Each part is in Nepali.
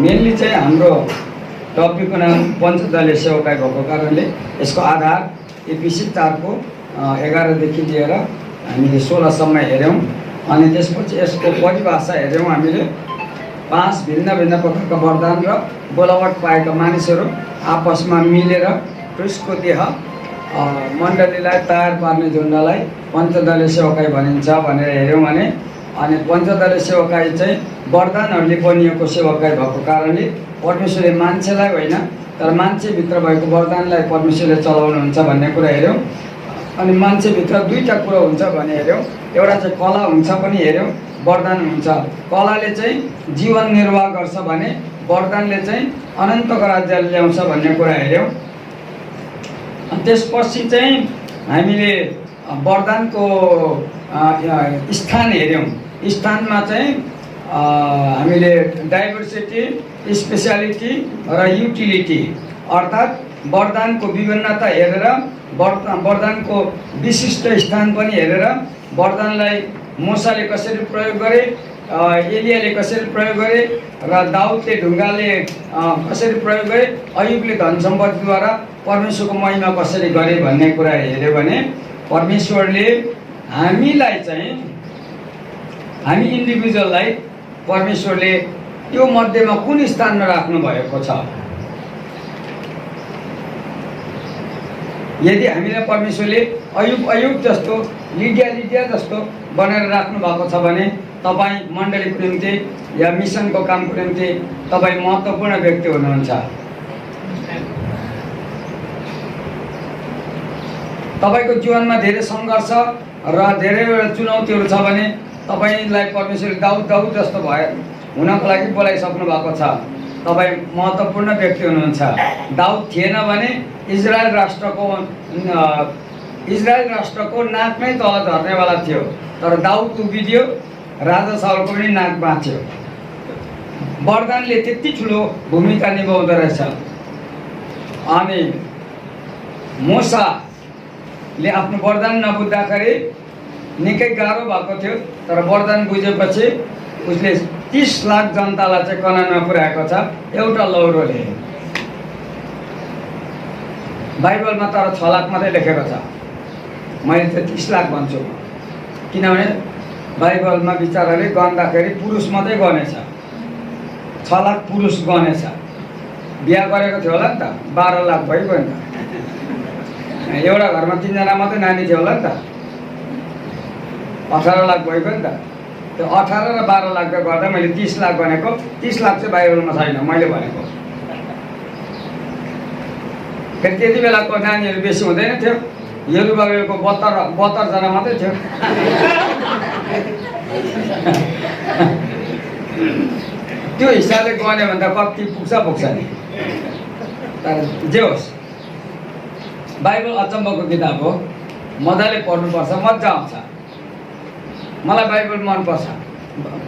मेनली चाहिँ हाम्रो टपिकको नाम पञ्चदलीय सेवाकाई भएको कारणले यसको आधार एपिसी 4 को 11 देखि लिएर हामीले 16 सम्म हेऱ्यौँ। अनि त्यसपछि यसको परिभाषा हेऱ्यौँ। हामीले 5 भिन्न भिन्न प्रकारका वरदान र बोलावट पाएका मानिसहरू आपसमा मिलेर क्रिस्टको देह मण्डलीलाई तयार पार्ने झुन्डलाई पञ्चदलीय सेवाकाई भनिन्छ भनेर हेऱ्यौँ भने। अनि पञ्चदलीय सेवाकाई चाहिँ वरदानहरूले बनिएको सेवाकाई भएको कारणले परमेश्वरले मान्छेलाई होइन तर मान्छेभित्र भएको वरदानलाई परमेश्वरले चलाउनुहुन्छ भन्ने कुरा हेऱ्यौँ। अनि मान्छेभित्र दुईवटा कुरा हुन्छ भने हेऱ्यौँ। एउटा चाहिँ कला हुन्छ पनि हेऱ्यौँ, वरदान हुन्छ। कलाले चाहिँ जीवन निर्वाह गर्छ भने वरदानले चाहिँ अनन्तको राज्य ल्याउँछ भन्ने कुरा हेऱ्यौँ। अनि त्यसपछि चाहिँ हामीले वरदानको स्थान हेऱ्यौँ। स्थानमा चाहिँ हामीले डाइभर्सिटी, स्पेसियालिटी र युटिलिटी अर्थात् वरदानको विभिन्नता हेरेर वरदानको विशिष्ट स्थान पनि हेरेर वरदानलाई मूसाले कसरी प्रयोग गरे, एलियाले कसरी प्रयोग गरे र दाउदले ढुङ्गाले कसरी प्रयोग गरे, अयुबले धन सम्पत्तिद्वारा परमेश्वरको महिमा कसरी गरे भन्ने कुरा हेऱ्यो भने परमेश्वरले हामीलाई चाहिँ हामी इन्डिभिजुअललाई परमेश्वरले त्यो मध्येमा कुन स्थानमा राख्नु भएको छ। यदि हामीलाई परमेश्वरले अयुब जस्तो, लिडिया जस्तो बनाएर राख्नु भएको छ भने तपाईँ मण्डलीको निम्ति या मिसनको कामको निम्ति तपाईँ महत्त्वपूर्ण व्यक्ति हुनुहुन्छ। तपाईँको जीवनमा धेरै सङ्घर्ष र धेरैवटा चुनौतीहरू छ भने तपाईलाई परमेश्वरले दाउद जस्तो हुनको लागि बोलाइसक्नु भएको छ। तपाईँ महत्त्वपूर्ण व्यक्ति हुनुहुन्छ। दाउद थिएन भने इजरायल राष्ट्रको नाक नै तल झर्नेवाला थियो, तर दाउद उभिदियो, राजा साउलको पनि नाक बाँच्यो। वरदानले त्यति ठुलो भूमिका निभाउँदो रहेछ। अनि मूसाले आफ्नो वरदान नबुझ्दाखेरि निकै गाह्रो भएको थियो, तर वरदान बुझेपछि उसले 30 लाख जनतालाई चाहिँ कनानमा पुर्याएको छ एउटा लौरोले। बाइबलमा तर 6 लाख मात्रै लेखेको छ। मैले त 30 लाख भन्छु, किनभने बाइबलमा विचारले गन्दाखेरि पुरुष मात्रै गनेछ, 6 लाख पुरुष गनेछ। बिहा गरेको थियो होला नि त, 12 लाख भइगयो नि त। एउटा घरमा 3 जना मात्रै नानी थियो होला नि त, 18 लाख भइगयो नि त। त्यो 18 र 12 लाखले गर्दा मैले 30 लाख भनेको। 30 लाख चाहिँ बाइबलमा छैन, मैले भनेको। फेरि त्यति बेलाको नानीहरू बेसी हुँदैन थियो, यरुबाबेलको 72 जना मात्रै थियो। त्यो हिसाबले गन्यो भने त कति पुग्छ नि। तर जे होस्, बाइबल अचम्मको किताब हो, मजाले पढ्नुपर्छ, मजा आउँछ। मलाई बाइबल मनपर्छ।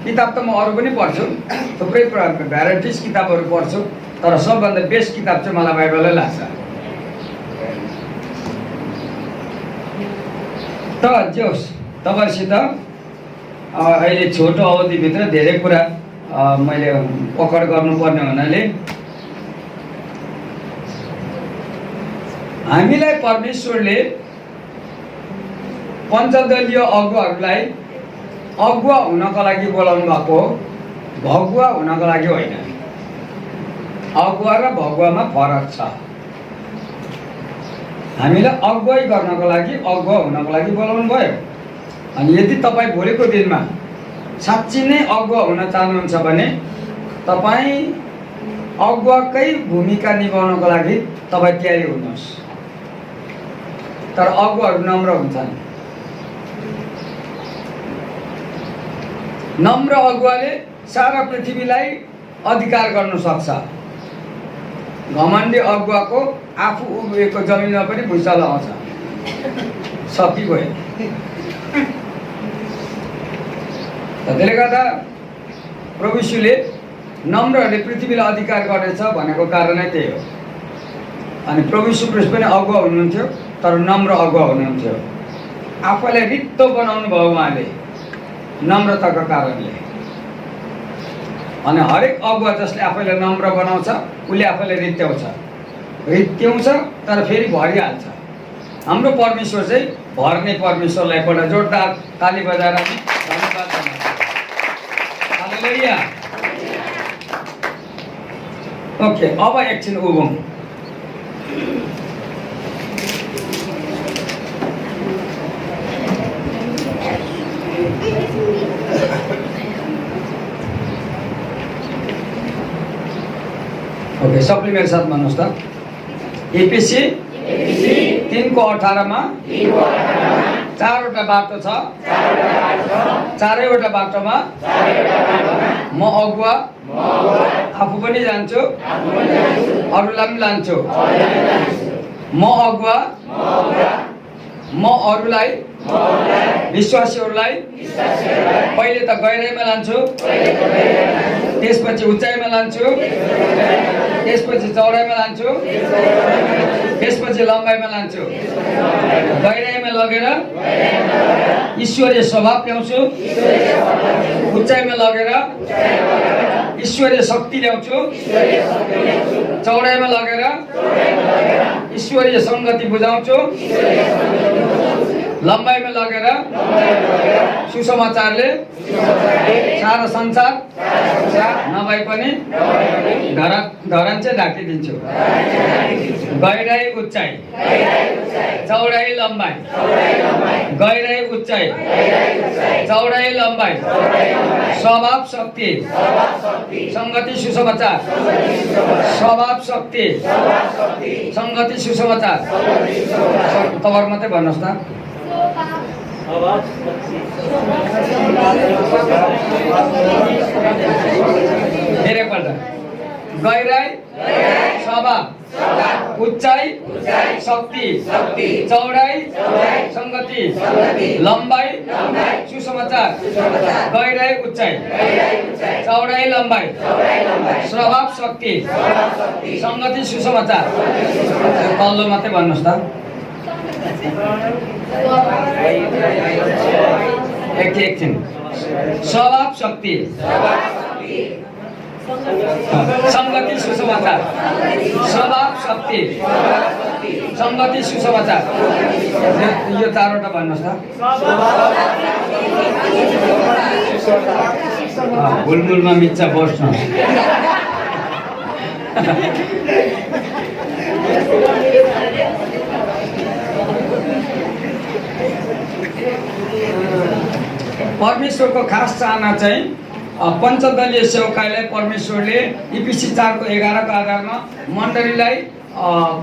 किताब त म अरू पनि पढ्छु, थुप्रै प्रकारको भ्याराइटिज किताबहरू पढ्छु, तर सबभन्दा बेस्ट किताब चाहिँ मलाई बाइबलै लाग्छ। त जे होस्, तपाईँसित अहिले छोटो अवधिभित्र धेरै कुरा मैले पकड गर्नुपर्ने हुनाले हामीलाई परमेश्वरले पञ्चदलीय अगुवाहरूलाई अगुवा हुनको लागि बोलाउनु भएको हो, भगुवा हुनको लागि होइन। अगुवा र भगुवामा फरक छ। हामीलाई अगुवाई गर्नको लागि, अगुवा हुनको लागि बोलाउनु भयो। अनि यदि तपाईँ भोलिको दिनमा साँच्ची नै अगुवा हुन चाहनुहुन्छ भने तपाईँ अगुवाकै भूमिका निभाउनको लागि तपाईँ तयारी हुनुहोस्। तर अगुवाहरू नम्र हुन्छन्। नम्र अगुवाले सारा पृथ्वीलाई अधिकार गर्न सक्छ। घमण्डी अगुवाको आफू उभिएको जमिनमा पनि भुइँचालो आउँछ, सकिगयो। त्यसले गर्दा प्रभु यीशुले नम्रहरूले पृथ्वीलाई अधिकार गर्नेछ भनेको कारणै त्यही हो। अनि प्रभु यीशु ख्रीष्ट पनि अगुवा हुनुहुन्थ्यो, तर नम्र अगुवा हुनुहुन्थ्यो। आफूलाई रित्तो बनाउनु भयो उहाँले नम्रताको कारणले। अनि हरेक अगुवा जसले आफैलाई नम्र बनाउँछ उसले आफैलाई रित्याउँछ तर फेरि भरिहाल्छ। हाम्रो परमेश्वर चाहिँ भर्ने परमेश्वरलाई एउटा जोरदार ताली बजाएर धन्यवाद दिनुहोस्। हालेलुया। ओके, अब एकछिन उभौँ। ओके, सबले मेरो साथ भन्नुहोस् त। एपिसी 3:18 चारवटा बाटो छ, चारैवटा बाटोमा म अगुवा आफू पनि जान्छु, अरूलाई पनि लान्छु। म अगुवा म अरूलाई विश्वासीहरूलाई पहिले त गहिराइमा लान्छु, त्यसपछि उचाइमा लान्छु, त्यसपछि चौडाइमा लान्छु, त्यसपछि लम्बाइमा लान्छु। गहिराइमा लगेर ईश्वरीय स्वभाव ल्याउँछु, उचाइमा लगेर ईश्वरीय शक्ति ल्याउँछु, चौडाइमा लगेर ईश्वरीय सङ्गति बुझाउँछु, लम्बाइमा लगेर सुसमाचारले सारा संसार नभए पनि धरान चाहिँ ढाकिदिन्छु। गहिराई उचाइ, चौडाइ लम्बाइ, गहिराई उचाइ, चौडाइ लम्बाइ, स्वभाव शक्ति, सङ्गति सुसमाचार, स्वभाव शक्ति, सङ्गति सुसमाचार। तपाईहरु मात्रै भन्नुहोस् त। धेरैपल्ट गहिराई, स्वभाव, उचाइ, शक्ति, चौडाइ, सङ्गति, लम्बाइ, सुसमाचार। गहिराई उचाइ, चौडाइ लम्बाइ, स्वभाव शक्ति, सङ्गति सुसमाचार। तल्लो मात्रै भन्नुहोस् त। एकछिन। स्वभाव शक्ति, सङ्गति सुसमाचार, स्वभाव शक्ति, सङ्गति सुसमाचार। यो चारवटा भन्नुहोस् त। बुलबुलमा मिच्छ बस्नु। परमेश्वरको खास चाहना चाहिँ पञ्चदलीय सेवकाईलाई परमेश्वरले इपिसी 4:11 को आधारमा मण्डलीलाई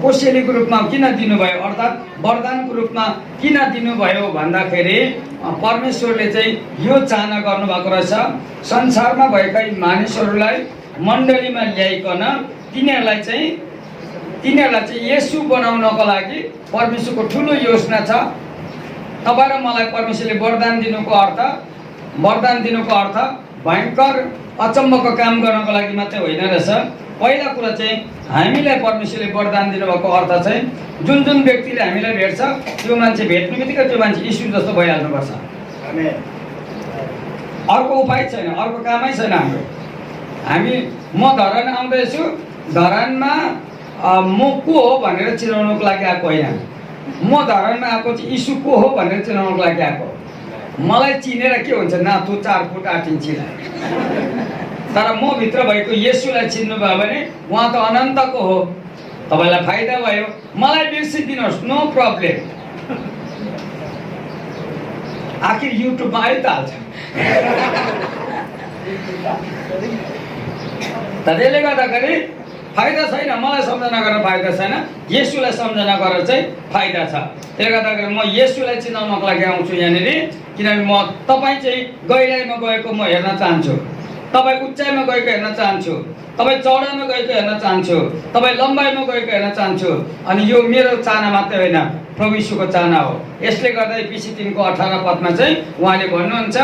पोसेलीको रूपमा किन दिनुभयो, अर्थात् वरदानको रूपमा किन दिनुभयो भन्दाखेरि परमेश्वरले चाहिँ यो चाहना गर्नुभएको रहेछ, संसारमा भएका मानिसहरूलाई मण्डलीमा ल्याइकन तिनीहरूलाई चाहिँ येशू बनाउनको लागि परमेश्वरको ठुलो योजना छ। तपाईँ र मलाई परमेश्वरले वरदान दिनुको अर्थ भयङ्कर अचम्मको काम गर्नको लागि मात्रै होइन रहेछ। पहिला कुरा चाहिँ हामीलाई परमेश्वरले वरदान दिनुभएको अर्थ चाहिँ जुन व्यक्तिले हामीलाई भेट्छ त्यो मान्छे भेट्ने बित्तिकै त्यो मान्छे यीशु जस्तो भइहाल्नुपर्छ। अर्को उपाय छैन, अर्को कामै छैन हाम्रो। म धरान आउँदैछु, धरानमा म को हो भनेर चिनाउनुको लागि आएको होइन, म धरानमा आएको चाहिँ यीशु को हो भनेर चिनाउनुको लागि आएको। मलाई चिनेर के हुन्छ, नाथु 4 फुट 8 इन्चीलाई, तर म भित्र भएको येशूलाई चिन्नु भयो भने उहाँ त अनन्तको हो। तपाईलाई फाइदा भयो, मलाई बिर्सिदिनुहोस्, नो प्रब्लम। आखिर युट्युबमा आइ त हाल्छ। त्यसले गर्दाखेरि फाइदा छैन, मलाई सम्झना गरेर फाइदा छैन, येशूलाई सम्झना गरेर चाहिँ फाइदा छ। त्यसले गर्दाखेरि म येशूलाई चिनाउनको लागि आउँछु यहाँनिर, किनभने म तपाईँ चाहिँ गहिराइमा गएको म हेर्न चाहन्छु, तपाईँ उचाइमा गएको हेर्न चाहन्छु, तपाईँ चौडाइमा गएको हेर्न चाहन्छु, तपाईँ लम्बाइमा गएको हेर्न चाहन्छु। अनि यो मेरो चाहना मात्रै होइन, प्रभु यीशुको चाहना हो। यसले गर्दा एफिसी 3:18 पदमा चाहिँ उहाँले भन्नुहुन्छ,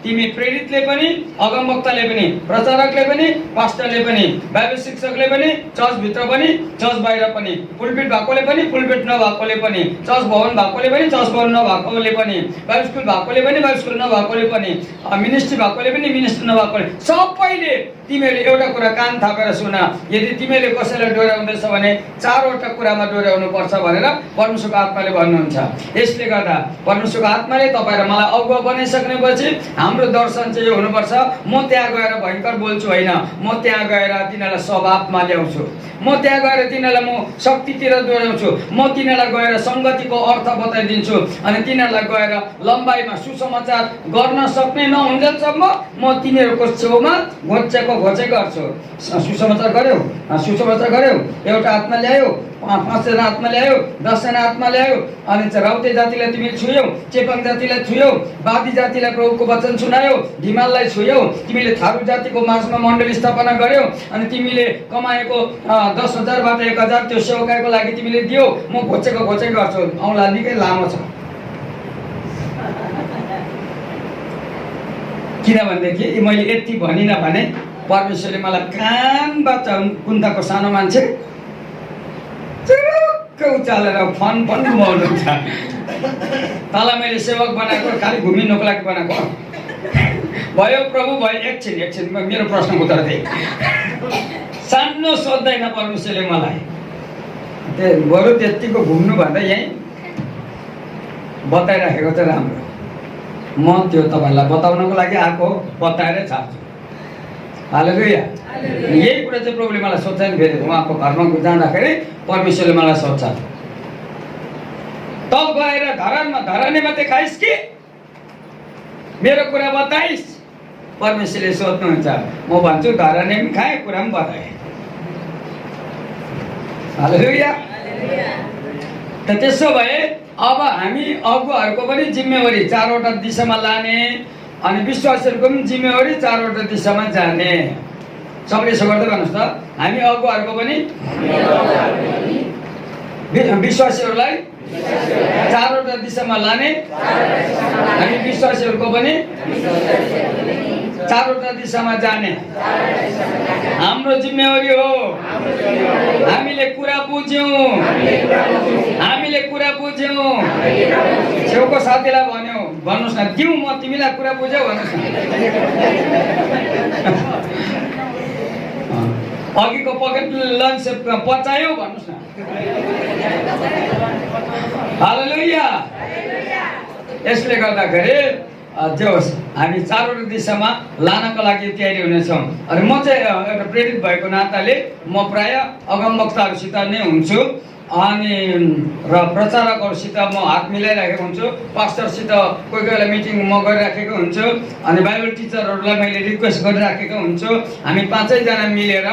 तिमी प्रेरितले पनि, अगमवक्ताले पनि, प्रचारकले पनि, पास्टरले पनि, बाइबल शिक्षकले पनि, चर्चभित्र पनि, चर्च बाहिर पनि, पुलपिट भएकोले पनि, पुलपिट नभएकोले पनि, चर्च भवन भएकोले पनि, चर्च भवन नभएकोले पनि, बाइबल स्कुल भएकोले पनि, बाइबल स्कुल नभएकोले पनि, मिनिस्ट्री भएकोले पनि, मिनिस्ट्री नभएकोले, सबैले तिमीले एउटा कुरा कान थापेर सुन, यदि तिमीले कसैलाई डोर्याउँदैछ भने 4वटा कुरामा डोर्याउनु पर्छ भनेर परमेश्वरको आत्माले भन्नुहुन्छ। यसले गर्दा परमेश्वरको आत्माले तपाईँ र मलाई अगुवा बनाइसक्नेपछि हाम्रो दर्शन चाहिँ यो हुनुपर्छ, म त्यहाँ गएर भयङ्कर बोल्छु होइन, म त्यहाँ गएर तिनीहरूलाई स्वभावमा ल्याउँछु, म त्यहाँ गएर तिनीहरूलाई म शक्तितिर डोर्याउँछु, म तिनीहरूलाई गएर सङ्गतिको अर्थ बताइदिन्छु अनि तिनीहरूलाई गएर लम्बाइमा सुसमाचार गर्न सक्ने नहुन्जेलसम्म म तिनीहरूको छेउमा घोचेको गर्छु। सुसमाचार गर्यौ, सुसमाचार गर्यौ, एउटा आत्मा ल्यायो, 5 जना आत्मा ल्यायो, 10 जना आत्मा ल्यायो अनि राउटे जातिलाई तिमी छुयौ, चेपाङ जातिलाई छुयौ, बादी जातिलाई प्रभुको वचन सुनायौ, ढिमाललाई छुयौ, तिमीले थारू जातिको माझमा मण्डली स्थापना गर्यौ अनि तिमीले कमाएको 10,000बाट 1,000 त्यो सेवकाईको लागि तिमीले दियौ, म घोचेको गर्छु। औँला निकै लामो छ, किनभनेदेखि मैले यति भनिनँ भने परमेश्वरले मलाई कानबाट कुन्ताको सानो मान्छे उचालेर फन घुमाउनुहुन्छ। तल मैले सेवक बनाएको खालि घुमिनुको लागि बनाएको भयो प्रभु भयो। एकछिन मेरो प्रश्नको उत्तर दिए। सानो सोध्दैन परमेश्वरले मलाई, बरु त्यतिको घुम्नुभन्दा यहीँ बताइराखेको चाहिँ राम्रो। म त्यो तपाईँलाई बताउनको लागि आएको बताएरै छाड्छु। हालेलुया। यही कुरा चाहिँ प्रभुले मलाई सोध्छ नि, फेरि उहाँको घरमा जाँदाखेरि परमेश्वरले मलाई सोध्छ, त गएर धरानीमा देखाइस् कि मेरो कुरा बताइस्? परमेश्वरले सोध्नुहुन्छ, म भन्छु धरानी पनि खाएँ, कुरा पनि बताएँ। हालेलुया। त त्यसो भए अब हामी अगुवाहरूको पनि जिम्मेवारी 4वटा दिशामा लाने अनि विश्वासीहरूको पनि जिम्मेवारी 4वटा दिशामा जाने। सबैले यसो गर्दै भन्नुहोस् त, हामी अगुवाहरूको पनि विश्वासीहरूलाई 4वटा दिशामा लाने, हामी विश्वासीहरूको पनि 4वटा दिशामा जाने हाम्रो जिम्मेवारी हो। हामीले कुरा बुझ्यौँ, छेउको साथीलाई भन्नुहोस् न, दिउँ म तिमीलाई कुरा बुझ्यौ भन्नुहोस् न। अघिको पकेट लन्च पचायो भन्नुहोस् न। हालेलुया। यसले गर्दाखेरि जे होस् हामी 4वटा दिशामा लानको लागि तयारी हुनेछौँ। अनि म चाहिँ एउटा प्रेरित भएको नाताले म प्राय अगमवक्ताहरूसित नै हुन्छु अनि र प्रचारकहरूसित म हात मिलाइराखेको हुन्छु, पास्टरसित कोही बेला मिटिङ म गरिराखेको हुन्छु अनि बाइबल टिचरहरूलाई मैले रिक्वेस्ट गरिराखेको हुन्छु। हामी 5 जना मिलेर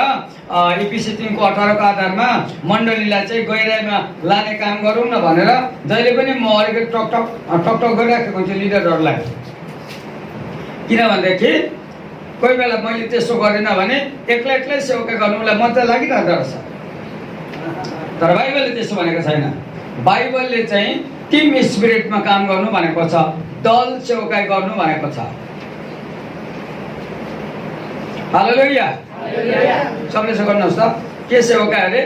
इपिसी 3 को 18 को आधारमा मण्डलीलाई चाहिँ गहिराइमा लाने काम गरौँ न भनेर जहिले पनि म अलिकति टक गरिराखेको हुन्छु लिडरहरूलाई। किनभनेदेखि कोही बेला मैले त्यसो गरिनँ भने एक्लै सेवकाई गर्नुलाई मजा लागिरहँदो रहेछ। तर बाइबलले त्यसो भनेको छैन। बाइबलले चाहिँ टिम स्पिरिटमा काम गर्नु भनेको छ, दल सेवकाई गर्नु भनेको छ। हालेलुया। सबले यसो गर्नुहोस् त, के सेवकाई अरे?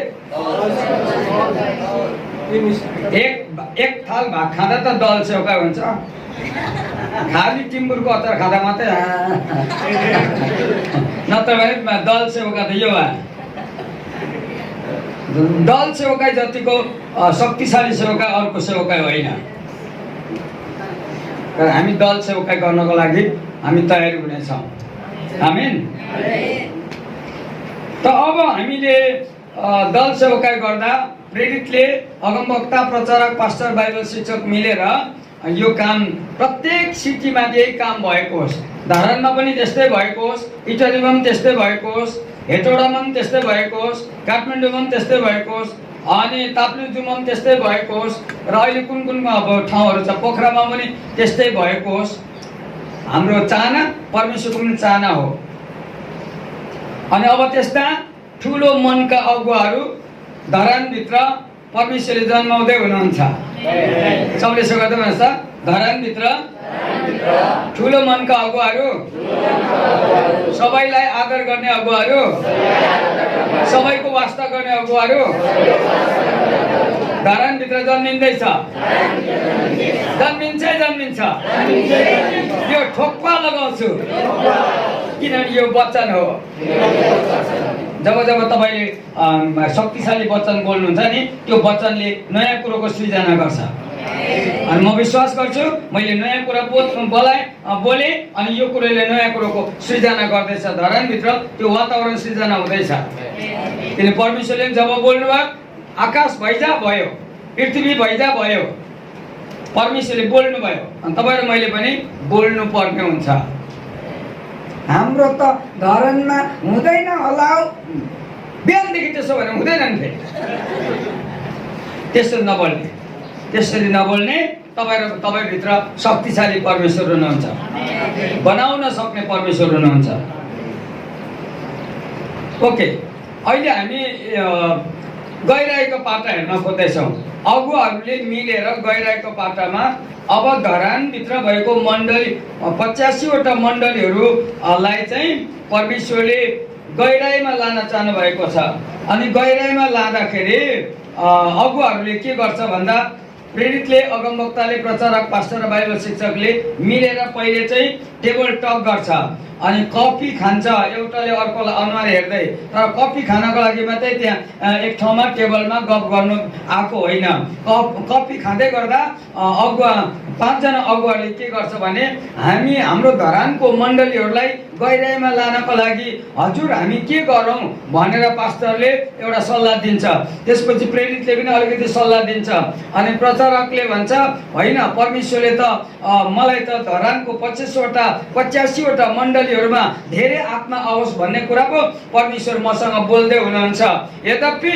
एक थाल भात खाँदा त दल सेवकाई हुन्छ, खाली टिम्बुरको अचार खाँदा मात्रै नत्र भने दल सेवका त यो दल सेवकाई जतिको शक्तिशाली सेवकाई अर्को सेवकाई होइन। हामी दल सेवकाई गर्नको लागि हामी तयारी हुनेछौँ। आमेन। त अब हामीले दल सेवकाई गर्दा प्रेरितले अगमवक्ता, प्रचारक, पास्टर, बाइबल शिक्षक मिलेर यो काम प्रत्येक सिटीमा यही काम भएको होस्। धरानमा पनि त्यस्तै भएको होस्, इटलीमा पनि त्यस्तै भएको होस्, हेटौडामा पनि त्यस्तै भएको होस्, काठमाडौँमा पनि त्यस्तै भएको होस् अनि ताप्लेजुङमा पनि त्यस्तै भएको होस् र अहिले कुन अब ठाउँहरू छ पोखरामा पनि त्यस्तै भएको होस्। हाम्रो चाहना परमेश्वरको पनि चाहना हो। अनि अब त्यस्ता ठुलो मनका अगुवाहरू धरानभित्र परमेश्वरले जन्माउँदै हुनुहुन्छ। सबले यसो गर्दै भन्नुहोस् त, धरानभित्र ठुलो मनका अगुवाहरू, सबैलाई आदर गर्ने अगुवाहरू, सबैको वास्ता गर्ने अगुवाहरू धरानभित्र जन्मिँदैछ। जन्मिन्छ। यो ठोक्पा लगाउँछु किनभने यो वचन हो। जब जब तपाईले शक्तिशाली वचन बोल्नुहुन्छ नि त्यो वचनले नयाँ कुरोको सृजना गर्छ। अनि म विश्वास गर्छु मैले नयाँ कुरा बोले अनि यो कुरोले नयाँ कुरोको सृजना गर्दैछ। धरानभित्र त्यो वातावरण सृजना हुँदैछ। किन परमेश्वरले जब बोल्नुभयो आकाश भइजा भयो, पृथ्वी भइजा भयो, परमेश्वरले बोल्नु भयो अनि तपाईँ र मैले पनि बोल्नु पर्ने हुन्छ। हाम्रो त धरानमा हुँदैन होला हौ। बिहानदेखि त्यसो भने हुँदैन नि फेरि। त्यसरी नबोल्ने तपाईभित्र शक्तिशाली परमेश्वर हुनुहुन्छ, बनाउन सक्ने परमेश्वर हुनुहुन्छ। ओके, अहिले हामी गइरहेको पाटा हेर्न खोज्दैछौँ। अगुवाहरूले मिलेर गइरहेको पाटामा अब धरानभित्र भएको मण्डली 85 वटा मण्डलीहरूलाई चाहिँ परमेश्वरले गहिराईमा लान चाहनु भएको छ। अनि गहिराईमा लाँदाखेरि अगुवाहरूले के गर्छ भन्दा प्रेरितले, अगमवक्ताले, प्रचारक, पास्टर र बाइबल शिक्षकले मिलेर पहिले चाहिँ टेबल टक गर्छ अनि कफी खान्छ एउटाले अर्कोलाई अनुहार हेर्दै। तर कफी खानको लागि मात्रै त्यहाँ एक ठाउँमा टेबलमा गफ गर्नु आएको होइन। कफी खाँदै गर्दा 5 जना अगुवाले के गर्छ भने हाम्रो धरानको मण्डलीहरूलाई गहिराईमा लानको लागि हजुर हामी के गरौँ भनेर पास्टरले एउटा सल्लाह दिन्छ। त्यसपछि प्रेरितले पनि अलिकति सल्लाह दिन्छ अनि प्रचारकले भन्छ होइन परमेश्वरले त मलाई त धरानको 85 वटा मण्डलीहरूमा धेरै आत्मा आओस् भन्ने कुरा पो परमेश्वर मसँग बोल्दै हुनुहुन्छ। यद्यपि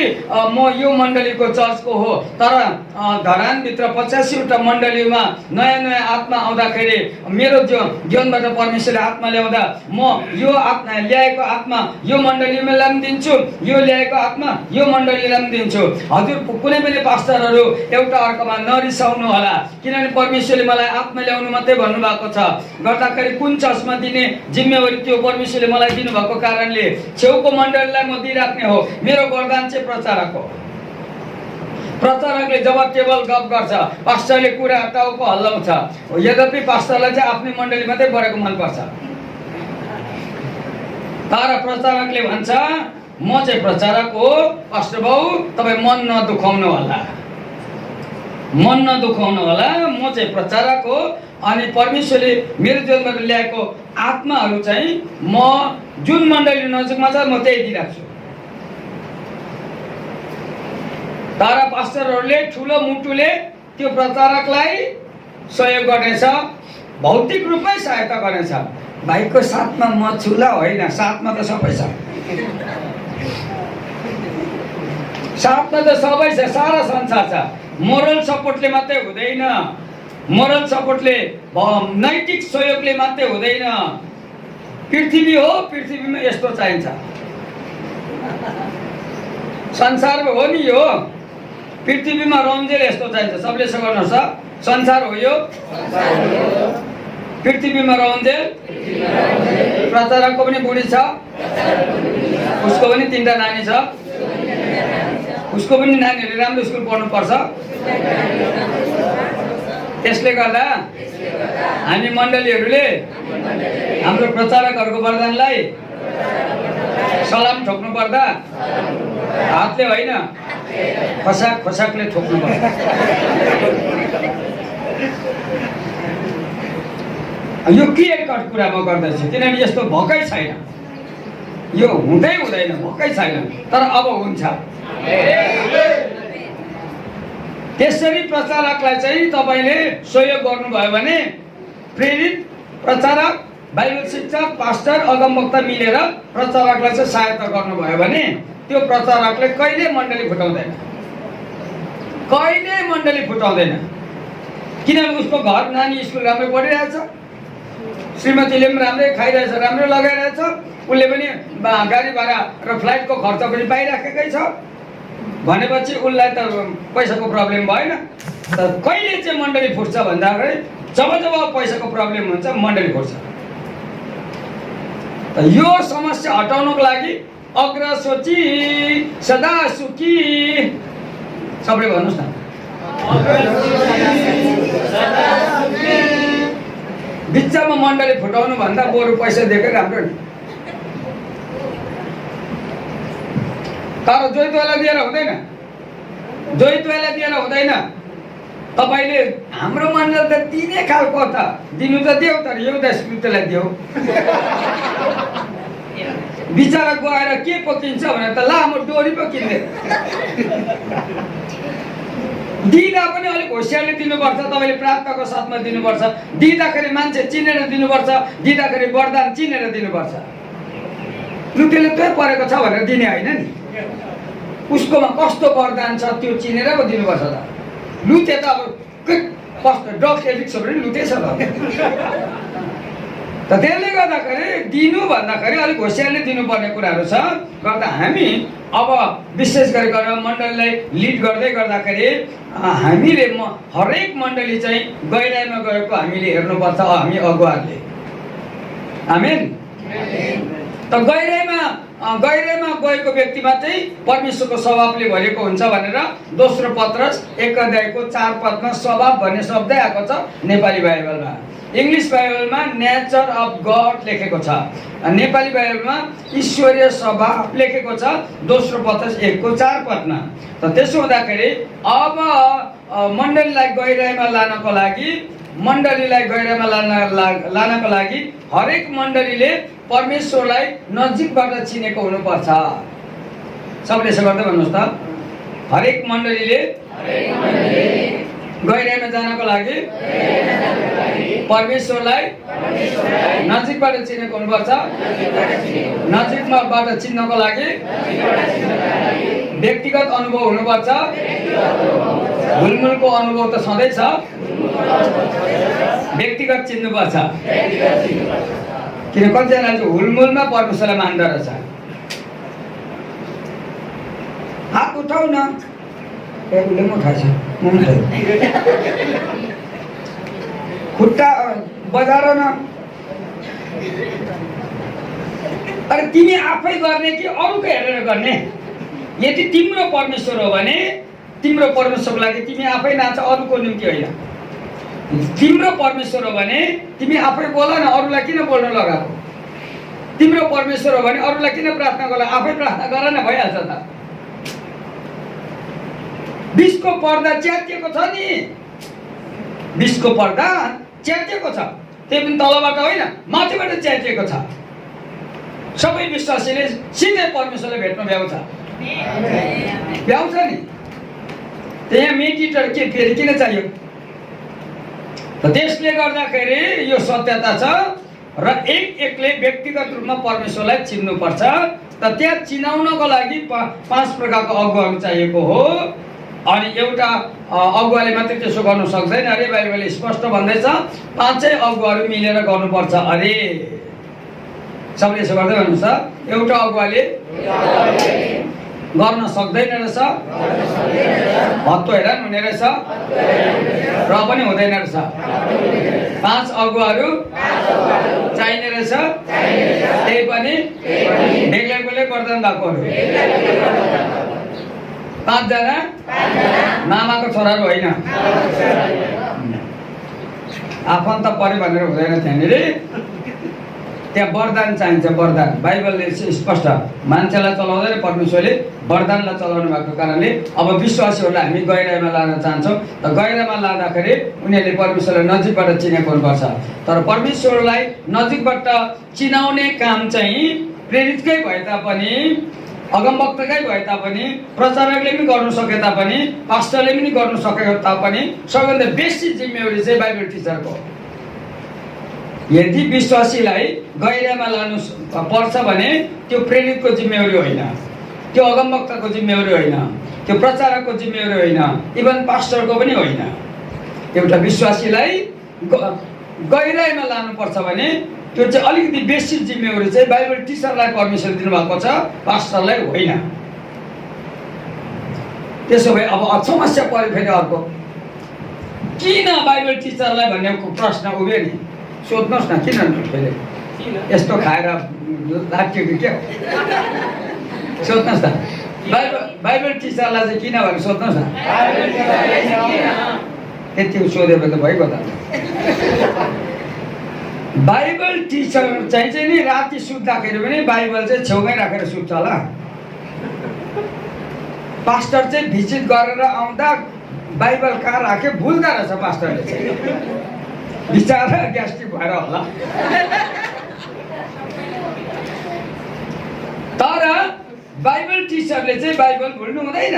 म यो मण्डलीको चर्चको हो तर धरानभित्र 85 वटा मण्डलीमा नयाँ आत्मा आउँदाखेरि मेरो जीवनबाट परमेश्वरले आत्मा ल्याउँदा म यो आत्मा ल्याएको आत्मा यो मण्डलीलाई पनि दिन्छु, यो ल्याएको आत्मा यो मण्डलीलाई पनि दिन्छु। हजुर कुनै पनि पास्टरहरू एउटा अर्कोमा नरिसाउनु होला किनभने परमेश्वरले मलाई आत्मा ल्याउनु मात्रै भन्नुभएको छ। गर्दाखेरि कुन चर्चमा दिने जिम्मेवारी त्यो परमेश्वरले मलाई दिनुभएको कारणले छेउको मण्डलीलाई म दिइराख्ने हो। मेरो वरदान चाहिँ प्रचारक हो। प्रचारकले जब टेबल गफ गर्छ पास्टरले कुरा टाउको हल्लाउँछ। यद्यपि पास्टरलाई चाहिँ आफ्नै मण्डली मात्रै बढेको मनपर्छ। तर प्रचारकले भन्छ म चाहिँ प्रचारक हो पास्टर बाउ, तपाईँ मन नदुखाउनु होला, म चाहिँ प्रचारक हो अनि परमेश्वरले मेरो जीवनमा ल्याएको आत्माहरू चाहिँ म जुन मण्डली नजिकमा छ म त्यही दिइराख्छु। तर पास्टरहरूले ठुलो मुटुले त्यो प्रचारकलाई सहयोग गर्नेछ, भौतिक रूपमै सहायता गर्नेछ। भाइको साथमा म छुला होइन, साथमा त सबै छ। सारा संसार छ। मोरल सपोर्टले मात्रै हुँदैन, मोरल सपोर्टले नैतिक सहयोगले मात्रै हुँदैन। पृथ्वी हो, पृथ्वीमा यस्तो चाहिन्छ। संसारमा हो नि यो पृथ्वीमा रन्जेल यस्तो चाहिन्छ। सबले यसो गर्नुहोस्, संसार हो यो, पृथ्वीमा रन्जेल। प्रचारकको पनि बुढी छ, उसको पनि 3टा नानी छ, उसको पनि नानीहरूले राम्रो स्कुल पढ्नुपर्छ। त्यसले गर्दा हामी मण्डलीहरूले हाम्रो प्रचारकहरूको वरदानलाई सलाम ठोक्नु पर्दा हातले होइन खसाकले ठोक्नु पर्छ। यो क्लियर कट कुरा म गर्दैछु किनभने यस्तो भकै छैन, यो हुँदै हुँदैन, भकै छैन, तर अब हुन्छ। त्यसरी प्रचारकलाई चाहिँ तपाईँले सहयोग गर्नुभयो भने प्रेरित, प्रचारक, बाइबल शिक्षक, पास्टर, अगमवक्ता मिलेर प्रचारकलाई चाहिँ सहायता गर्नुभयो भने त्यो प्रचारकले कहिले मण्डली फुटाउँदैन, किनभने उसको घर नानी स्कुल राम्रै पढिरहेछ, श्रीमतीले पनि राम्रै खाइरहेछ, राम्रो लगाइरहेछ, उसले पनि गाडी भाडा र फ्लाइटको खर्च पनि पाइराखेकै छ भनेपछि उसलाई त पैसाको प्रब्लम भएन। तर कहिले चाहिँ मण्डली फुट्छ भन्दाखेरि जब पैसाको प्रब्लम हुन्छ मण्डली फुट्छ। यो समस्या हटाउनको लागि अग्र सोची सदा सुखी, सबले भन्नुहोस् न, बिचमा मण्डली फुटाउनु भन्दा बरु पैसा दिएकै राम्रो नि। तर जोइतोलाई दिएर हुँदैन, जोइतोलाई दिएर हुँदैन। तपाईले हाम्रो मण्डल त दिने खालको त दिनु त देऊ, तर एउटा स्मृतिलाई देऊ। बिचरा गएर के पकिन्छ भने त लामो डोरी पो किन्ने। दिँदा पनि अलिक होसियारले दिनुपर्छ, तपाईँले प्रार्थनाको साथमा दिनुपर्छ। दिँदाखेरि मान्छे चिनेर दिनुपर्छ, दिँदाखेरि वरदान चिनेर दिनुपर्छ। लुटेले त्यो परेको छ भनेर दिने होइन नि, उसकोमा कस्तो वरदान छ त्यो चिनेर पो दिनुपर्छ त। लुटे त अब कस्तो ड्रग्स एडिक्ट छ भने लुटेछ त। त त्यसले गर्दाखेरि दिनु भन्दाखेरि अलिक होसियारले दिनुपर्ने कुराहरू छ। गर्दा हामी अब विशेष गरेर मण्डलीलाई लिड गर्दै गर्दाखेरि हामीले हरेक मण्डली चाहिँ गहिराइमा गएको हामीले हेर्नुपर्छ, हामी अगुवाहरूले। आमेन। त गहिराइमा गएको व्यक्तिमा चाहिँ परमेश्वरको स्वभावले भरिएको हुन्छ भनेर दोस्रो पत्रस 1 अध्यायको 4 पदमा स्वभाव भन्ने शब्दै आएको छ नेपाली बाइबलमा। इङ्ग्लिस बाइबलमा नेचर अफ गड लेखेको छ, नेपाली बाइबलमा ईश्वरीय स्वभाव लेखेको छ दोस्रो पत्रस 1 को 4 पदमा। त त्यसो हुँदाखेरि अब मण्डलीलाई गहिराइमा लानको लागि हरेक मण्डलीले परमेश्वरलाई नजिकबाट चिनेको हुनुपर्छ। सबले यसो गर्दै भन्नुहोस् त, हरेक मण्डलीले गहिराइमा जानको लागि परमेश्वरलाई नजिकबाट चिनेको हुनुपर्छ। नजिकबाट चिन्नको लागि व्यक्तिगत अनुभव हुनुपर्छ। हुलमुलको अनुभव त सधैँ छ, व्यक्तिगत चिन्नुपर्छ। किन कतिजनाले चाहिँ हुलमुलमा परमेश्वरलाई मान्दो रहेछ। हात उठाउ न, उसले पनि उठाएछ, खुट्टा बजाएर न। अरे तिमी आफै गर्ने कि अरूको हेरेर गर्ने? यदि तिम्रो परमेश्वर हो भने तिम्रो परमेश्वरको लागि तिमी आफै नाच, अरूको निम्ति होइन। तिम्रो परमेश्वर हो भने तिमी आफै बोल न, अरूलाई किन बोल्न लगाएको? तिम्रो परमेश्वर हो भने अरूलाई किन प्रार्थना गर्ला? आफै प्रार्थना गर न, भइहाल्छ त। विषको पर्दा च्यातिएको छ नि, विषको पर्दा च्यातिएको छ, त्यही पनि तलबाट होइन माथिबाट च्यातिएको छ। सबै विश्वासीले सिधै परमेश्वरले भेट्न भ्याउँछ नि। त्यहाँ मेडिएटर के फेरि किन चाहियो? त त्यसले गर्दाखेरि यो सत्यता छ र एकले व्यक्तिगत रूपमा परमेश्वरलाई चिन्नुपर्छ। त त्यहाँ चिनाउनको लागि 5 प्रकारको अगुवाहरू चाहिएको हो। अनि एउटा अगुवाले मात्रै त्यसो गर्नु सक्दैन अरे, बाइबलले स्पष्ट भन्दैछ 5 अगुवाहरू मिलेर गर्नुपर्छ अरे। सबले यसो गर्दै भन्नुहोस् त, एउटा अगुवाले गर्न सक्दैन रहेछ, हत्तो हैरान हुने रहेछ, र पनि हुँदैन रहेछ। 5 अगुवाहरू चाहिने रहेछ, त्यही पनि बेग्लै वरदान भएकोहरू। 5 जना मामाको छोराहरू होइन, आफन्त पऱ्यो भनेर हुँदैन। त्यहाँनिर त्यहाँ वरदान चाहिन्छ, वरदान। बाइबलले स्पष्ट मान्छेलाई चलाउँदैन, परमेश्वरले वरदानलाई चलाउनु भएको कारणले अब विश्वासीहरूलाई हामी गहिराइमा लान चाहन्छौँ। त गहिराइमा लाँदाखेरि उनीहरूले परमेश्वरलाई नजिकबाट चिनेको हुनुपर्छ। तर परमेश्वरलाई नजिकबाट चिनाउने काम चाहिँ प्रेरितकै भए तापनि, अगमवक्ताकै भए तापनि, प्रचारकले पनि गर्नु सके तापनि, पास्टरले पनि गर्नु सकेको तापनि सबैभन्दा बेसी जिम्मेवारी चाहिँ बाइबल टिचरको। यदि विश्वासीलाई गहिराइमा लानु पर्छ भने त्यो प्रेरितको जिम्मेवारी होइन, त्यो अगमवक्ताको जिम्मेवारी होइन, त्यो प्रचारकको जिम्मेवारी होइन, इभन पास्टरको पनि होइन। एउटा विश्वासीलाई गहिराइमा लानुपर्छ भने त्यो चाहिँ अलिकति बेसी जिम्मेवारी चाहिँ बाइबल टिचरलाई परमेश्वर दिनुभएको छ, पास्टरलाई होइन। त्यसो भए अब समस्या पऱ्यो फेरि अर्को, किन बाइबल टिचरलाई भन्ने प्रश्न उभियो नि। सोध्नुहोस् न, किन फेरि यस्तो खाएर लाग्यो कि क्या? सोध्नुहोस् न, बाइबल टिचरलाई चाहिँ किन भनेर सोध्नुहोस् न। त्यति सोधेको त भइगयो त। बाइबल टिचर चाहिँ नि राति सुत्दाखेरि पनि बाइबल चाहिँ छेउमै राखेर सुत्छ होला। पास्टर चाहिँ भिजिट गरेर आउँदा बाइबल कहाँ राख्यो भुल्दो रहेछ पास्टरले चाहिँ। बिचारा ग्यास्ट्रिक भएर होला। तर बाइबल टिचरले चाहिँ बाइबल भुल्नु हुँदैन।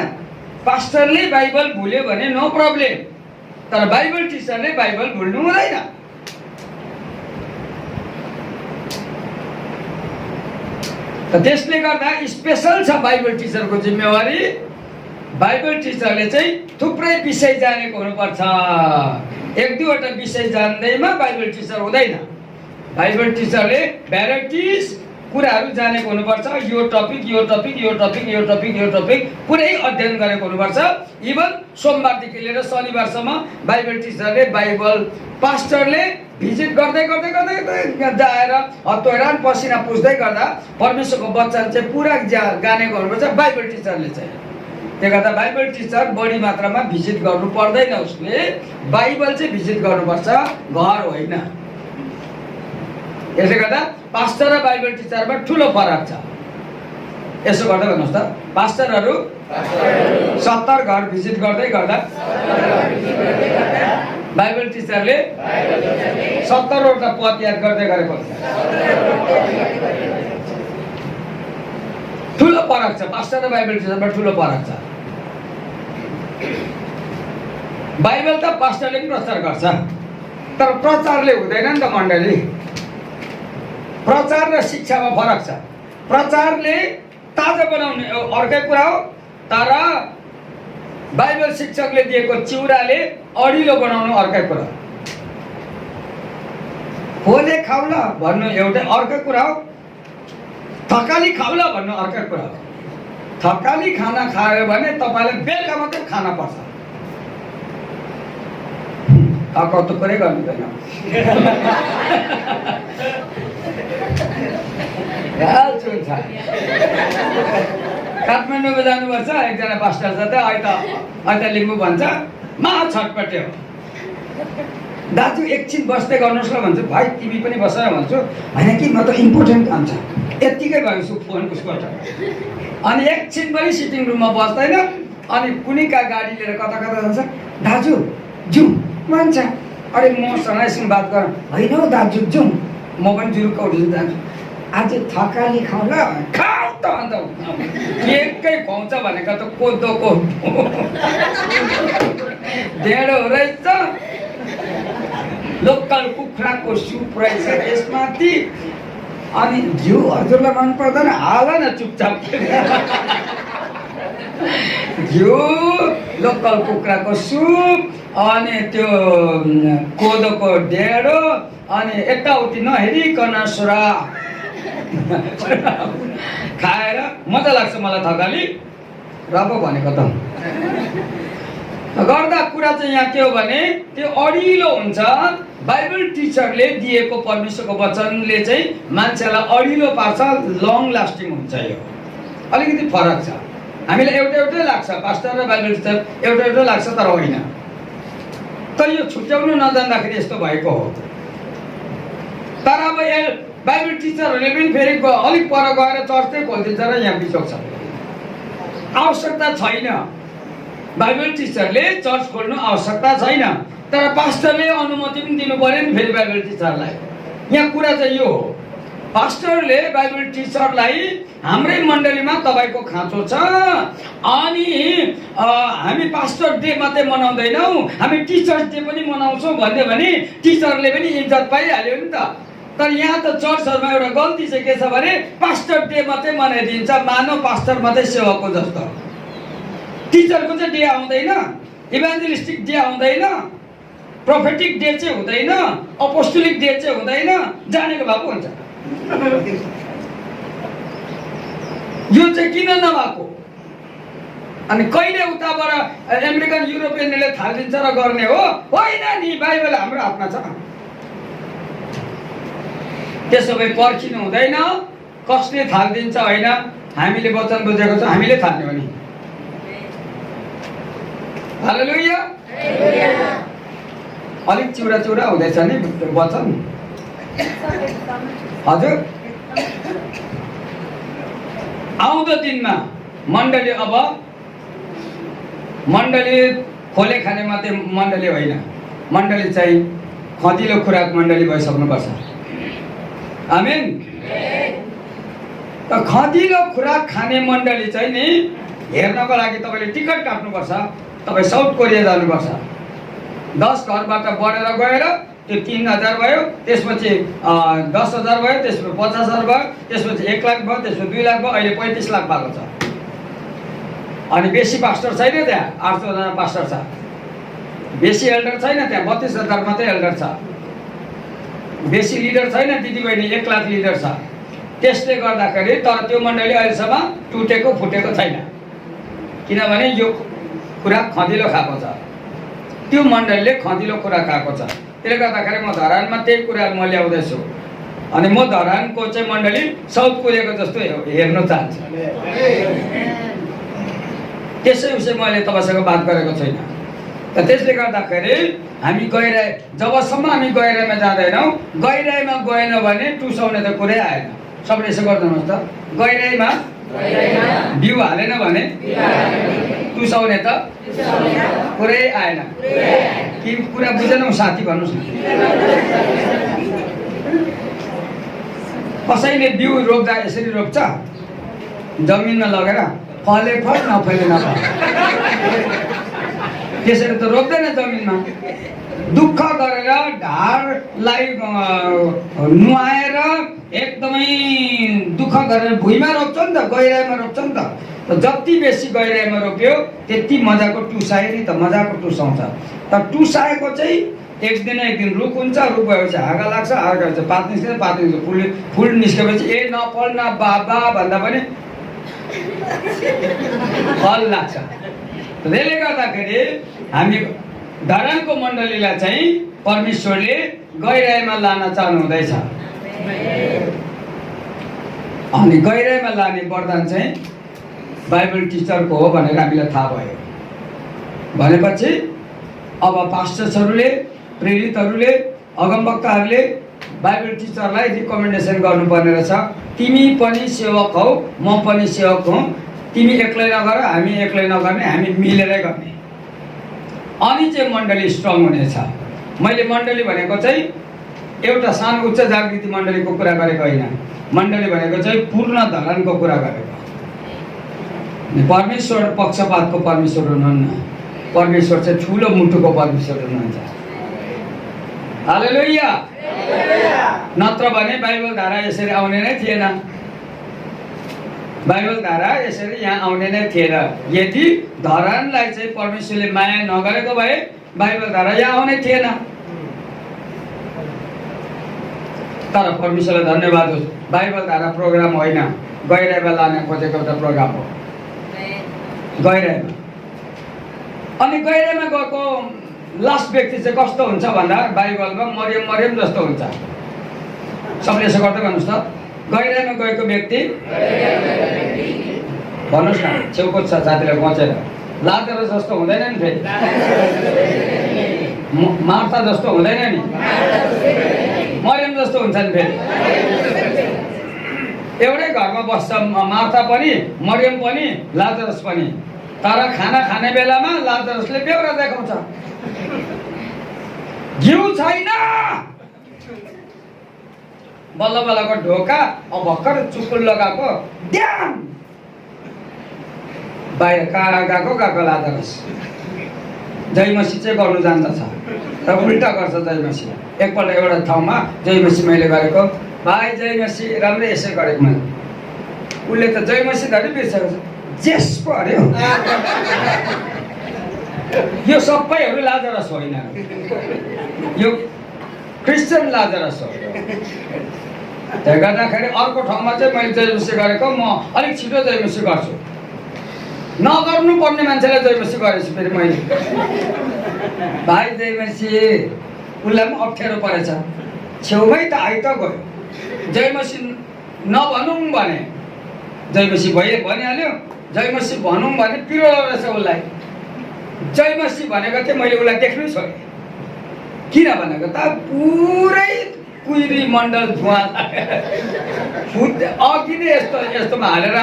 पास्टरले बाइबल भुल्यो भने नो प्रब्लम, तर बाइबल टिचरले बाइबल भुल्नु हुँदैन। त्यसले गर्दा स्पेशल छ बाइबल टिचरको जिम्मेवारी। बाइबल टिचरले चाहिँ थुप्रै विषय जानेको हुनुपर्छ। एक दुईवटा विषय जान्दैमा बाइबल टिचर हुँदैन। बाइबल टिचरले भ्याराइटिज कुराहरू जानेको हुनुपर्छ। यो टपिक यो टपिक यो टपिक यो टपिक यो टपिक पुरै अध्ययन गरेको हुनुपर्छ। इभन सोमबारदेखि लिएर शनिबारसम्म बाइबल टिचरले बाइबल पास्टरले भिजिट गर्दै गर्दै गर्दै जाएर हतोइरान पसिना पुस्दै गर्दा परमेश्वरको वचन चाहिँ पुरा गानेको हुनुपर्छ बाइबल टिचरले चाहिँ। त्यो गर्दा बाइबल टिचर बढी मात्रामा भिजिट गर्नु पर्दैन। उसले बाइबल चाहिँ भिजिट गर्नुपर्छ, घर होइन। यसले गर्दा पास्टर र बाइबल टिचरमा ठुलो फरक छ। यसो गर्दै भन्नुहोस् त, पास्टरहरू 70 घर भिजिट गर्दै गर्दा बाइबल टिचरले 70 वटा पद याद गर्दै गरेको हुन्छ। ठुलो फरक छ। पास्टर र बाइबल टिचरमा ठुलो फरक छ। बाइबल त पास्टरले पनि प्रचार गर्छ, तर प्रचारले हुँदैन नि त मण्डली। प्रचार र शिक्षामा फरक छ। प्रचारले ताजा बनाउने अर्कै कुरा हो, तर बाइबल शिक्षकले दिएको चिउराले अडिलो बनाउनु अर्कै कुरा हो। खोले खाउला भन्नु एउटै अर्कै कुरा हो, थकाली खाउला भन्नु अर्कै कुरा हो। थकाली खाना खायो भने तपाईँले बेलुका मात्रै खाना पर्छ। त कुरै गर्नुहुँदैन। काठमाडौँमा जानुपर्छ। एकजना पास्टर छ त अहिले लिम्बू भन्छ, मा छटपट्यो। दाजु एकछिन बस्दै गर्नुहोस् ल भन्छ। भाइ तिमी पनि बस भन्छु। होइन कि म त इम्पोर्टेन्ट काम छ, यत्तिकै भन्छु फोन उसबाट। अनि एकछिन पनि सिटिङ रुममा बस्दैन। अनि कुनैका गाडी लिएर कता कता जान्छ। दाजु जाउँ भन्छ। अरे मसँग एकछिन बात गर। होइन हौ दाजु जाउँ। म पनि जुरुक्क उठिन्छ जान्छु। आज थकाली खाउँला खाऊ त अन्त केकै खुवाउँछ भनेको त कोदोको ढेँडो रहेछ, लोकल कुखुराको सुप रहेछ यसमाथि। अनि घिउ हजुरलाई मन पर्दैन हाल न चुपचाप। घिउ, लोकल कुखुराको सुप, अनि त्यो कोदोको ढेँडो, अनि यताउति नहेरिकन सुरा खाएर मजा लाग्छ मलाई थकाली। र पो भनेको त गर्दा कुरा चाहिँ यहाँ के हो भने त्यो अडिलो हुन्छ। बाइबल टिचरले दिएको परमेश्वरको वचनले चाहिँ मान्छेलाई अडिलो पार्छ, लङ लास्टिङ हुन्छ। यो अलिकति फरक छ। हामीलाई एउटै लाग्छ, पास्टर र बाइबल टिचर एउटै लाग्छ, तर होइन। तर यो छुट्याउनु नजान्दाखेरि यस्तो भएको हो। तर अब बाइबल टिचरहरूले पनि फेरि अलिक पर गएर चर्चै खोलिदिन्छ र यहाँ बिचोक छ। आवश्यकता छैन। बाइबल टिचरले चर्च खोल्नु आवश्यकता छैन, तर पास्टरले अनुमति पनि दिनु पर्यो नि फेरि बाइबल टिचरलाई। यहाँ कुरा चाहिँ यो हो, पास्टरले बाइबल टिचरलाई हाम्रै मण्डलीमा तपाईँको खाँचो छ, अनि हामी पास्टर डे मात्रै मनाउँदैनौँ, हामी टिचर्स डे पनि मनाउँछौँ भन्यो भने टिचरले पनि इज्जत पाइहाल्यो नि त। तर यहाँ त चर्चहरूमा एउटा गल्ती चाहिँ के छ भने पास्टर डे मात्रै मनाइदिन्छ, मानव पास्टर मात्रै सेवाको जस्तो। टिचरको चाहिँ डे आउँदैन, इभान्जेलिस्टिक डे आउँदैन, प्रोफेटिक डे चाहिँ हुँदैन, अपोस्टोलिक डे चाहिँ हुँदैन। जानेको भएको हुन्छ। यो चाहिँ किन नभएको? अनि कहिले उताबाट अमेरिकन युरोपियनले थालिदिन्छ र गर्ने हो? होइन नि, बाइबल हाम्रो हातमा छ। त्यसो भए पर्खिनु हुँदैन, कसले थालिदिन्छ होइन। हामीले वचन बुझेको छ, हामीले थाल्ने हो नि। हालेलुया। अलिक चिउरा हुँदैछ नि वचन। हजुर, आउँदो दिनमा मण्डली अब मण्डली खोले खाने मात्रै मण्डली होइन, मण्डली चाहिँ खँदिलो खुराक मण्डली भइसक्नुपर्छ। आमेन। त खँदिलो खुराक खाने मण्डली चाहिँ नि हेर्नको लागि तपाईँले टिकट काट्नुपर्छ, तपाईँ साउथ कोरिया जानुपर्छ। 10 घरबाट बढेर गएर त्यो 3000 भयो, त्यसपछि 10,000 भयो, त्यसपछि 50,000 भयो, त्यसपछि 1 लाख भयो, त्यसपछि 2 लाख भयो, अहिले 35 लाख भएको छ। अनि बेसी पास्टर छैन त्यहाँ, 800 जना पास्टर छ। बेसी एल्डर छैन त्यहाँ, 32,000 मात्रै एल्डर छ। बेसी लिडर छैन दिदीबहिनी, 1 लाख लिडर छ। त्यसले गर्दाखेरि तर त्यो मण्डली अहिलेसम्म टुटेको फुटेको छैन, किनभने यो खुराक खँदिलो खाएको छ। त्यो मण्डलीले खँदिलो खुराक खाएको छ। त्यसले गर्दाखेरि म धरानमा त्यही कुरा म ल्याउँदैछु। अनि म धरानको चाहिँ मण्डली साउथ कोरियाको जस्तो हेर्न चाहन्छु। त्यसै विषय मैले तपाईँसँग बात गरेको छैन। त त्यसले गर्दाखेरि हामी गहिराई, जबसम्म हामी गहिराईमा जाँदैनौँ, गहिराईमा गएन भने टुसाउने त कुरै आएन। सबले यसो गरिदिनुहोस् त, गहिराईमा बिउ हालेन भने टुसाउने त कुरै आएन। कि कुरा बुझेनौ साथी, भन्नुहोस् न। कसैले बिउ रोप्दा यसरी रोप्छ, जमिनमा लगेर फले फल नफले नफल, त्यसरी त रोप्दैन जमिनमा। दुःख गरेर ढाडलाई नुहाएर एकदमै दुःख गरेर भुइँमा रोप्छ नि त, गहिराईमा रोप्छ नि त। जति बेसी गहिराईमा रोप्यो त्यति मजाको टुसायो नि त, मजाको टुसाउँछ। तर टुसाएको चाहिँ एक दिन रुख हुन्छ, रुख भएपछि हाँगा लाग्छ, हाँगा भएपछि पात निस्किन्छ, पात निस्किन्छ, फुल निस्केपछि ए नफल न बाबा भन्दा पनि फल लाग्छ। त्यसले गर्दाखेरि हामी धरानको मण्डलीलाई चाहिँ परमेश्वरले गहिराईमा लान चाहनु हुँदैछ। अनि गहिराईमा लाने वरदान चाहिँ बाइबल टिचरको हो भनेर हामीलाई थाहा भयो। भनेपछि अब पास्टर्सहरूले, प्रेरितहरूले, अगमवक्ताहरूले बाइबल टिचरलाई रिकमेन्डेसन गर्नुपर्ने रहेछ, तिमी पनि सेवक हौ, म पनि सेवक हौ, तिमी एक्लै नगर, हामी एक्लै नगर्ने, हामी मिलेरै गर्ने। अनि चाहिँ मण्डली स्ट्रङ हुनेछ। मैले मण्डली भनेको चाहिँ एउटा सानो उच्च जागृति मण्डलीको कुरा गरेको होइन, मण्डली भनेको चाहिँ पूर्ण धरानको कुरा गरेको। परमेश्वर पक्षपातको परमेश्वर हुनुहुन्न, परमेश्वर चाहिँ ठुलो मुटुको परमेश्वर हुनुहुन्छ। हालेलुया। नत्र भने बाइबल धारा यसरी आउने नै थिएन, बाइबल धारा यसरी यहाँ आउने नै थिएन। यदि धरानलाई चाहिँ परमेश्वरले माया नगरेको भए बाइबल धारा यहाँ आउने थिएन। तर परमेश्वरलाई धन्यवाद होस्, बाइबल धारा प्रोग्राम होइन, गहिराईमा लान खोजेको एउटा प्रोग्राम हो। गहिराईमा, अनि गहिराईमा गएको लास्ट व्यक्ति चाहिँ कस्तो हुन्छ भन्दा बाइबलमा मरियम जस्तो हुन्छ। सबले यसो गर्दै भन्नुहोस् त, गहिराईमा गएको व्यक्ति भन्नुहोस् न, छेउको साथीलाई बचेर लाजरस जस्तो हुँदैन नि, फेरि मार्था जस्तो हुँदैन नि, मरियम जस्तो हुन्छ नि। फेरि एउटै घरमा बस्छ मार्था पनि, मरियम पनि, लाजरस पनि। तर खाना खाने बेलामा लाजरसले बेहोरा देखाउँछ, घिउ छैन, बल्ल बल्लको ढोका, अब भर्खर चुकुल लगाएको ड्याम, बाहिर कहाँ गएको लाजरस। जयमसी चाहिँ गर्नु जान्दछ, तर उल्टा गर्छ जयमसी। एकपल्ट एउटा ठाउँमा जयमसी मैले गरेको, भाइ जयमसी राम्रै यसै गरेको मैले, उसले त जयमसी धरि बिर्सेको छ, जेस पो अरे हो। यो सबैहरू लाजरस होइन, यो क्रिस्चियन लाजरस हो। त्यही गर्दाखेरि अर्को ठाउँमा चाहिँ मैले जयमसी गरेको, म अलिक छिटो जयमसी गर्छु, नगर्नु पर्ने मान्छेलाई जयमसी गरेछु फेरि मैले। भाइ जयमसी, उसलाई पनि अप्ठ्यारो परेछ, छेउमै त आइ त गयो। जयमसी नभनौँ भने जयमसी भनिहाल्यो, जयमसी भनौँ भने पिरोलो रहेछ उसलाई। जयमसी भनेको थिएँ मैले, उसलाई देख्नै छोडेँ। किन भनेको त पुरै कुइरी मण्डल धुवा फुट अघि नै यस्तोमा हालेर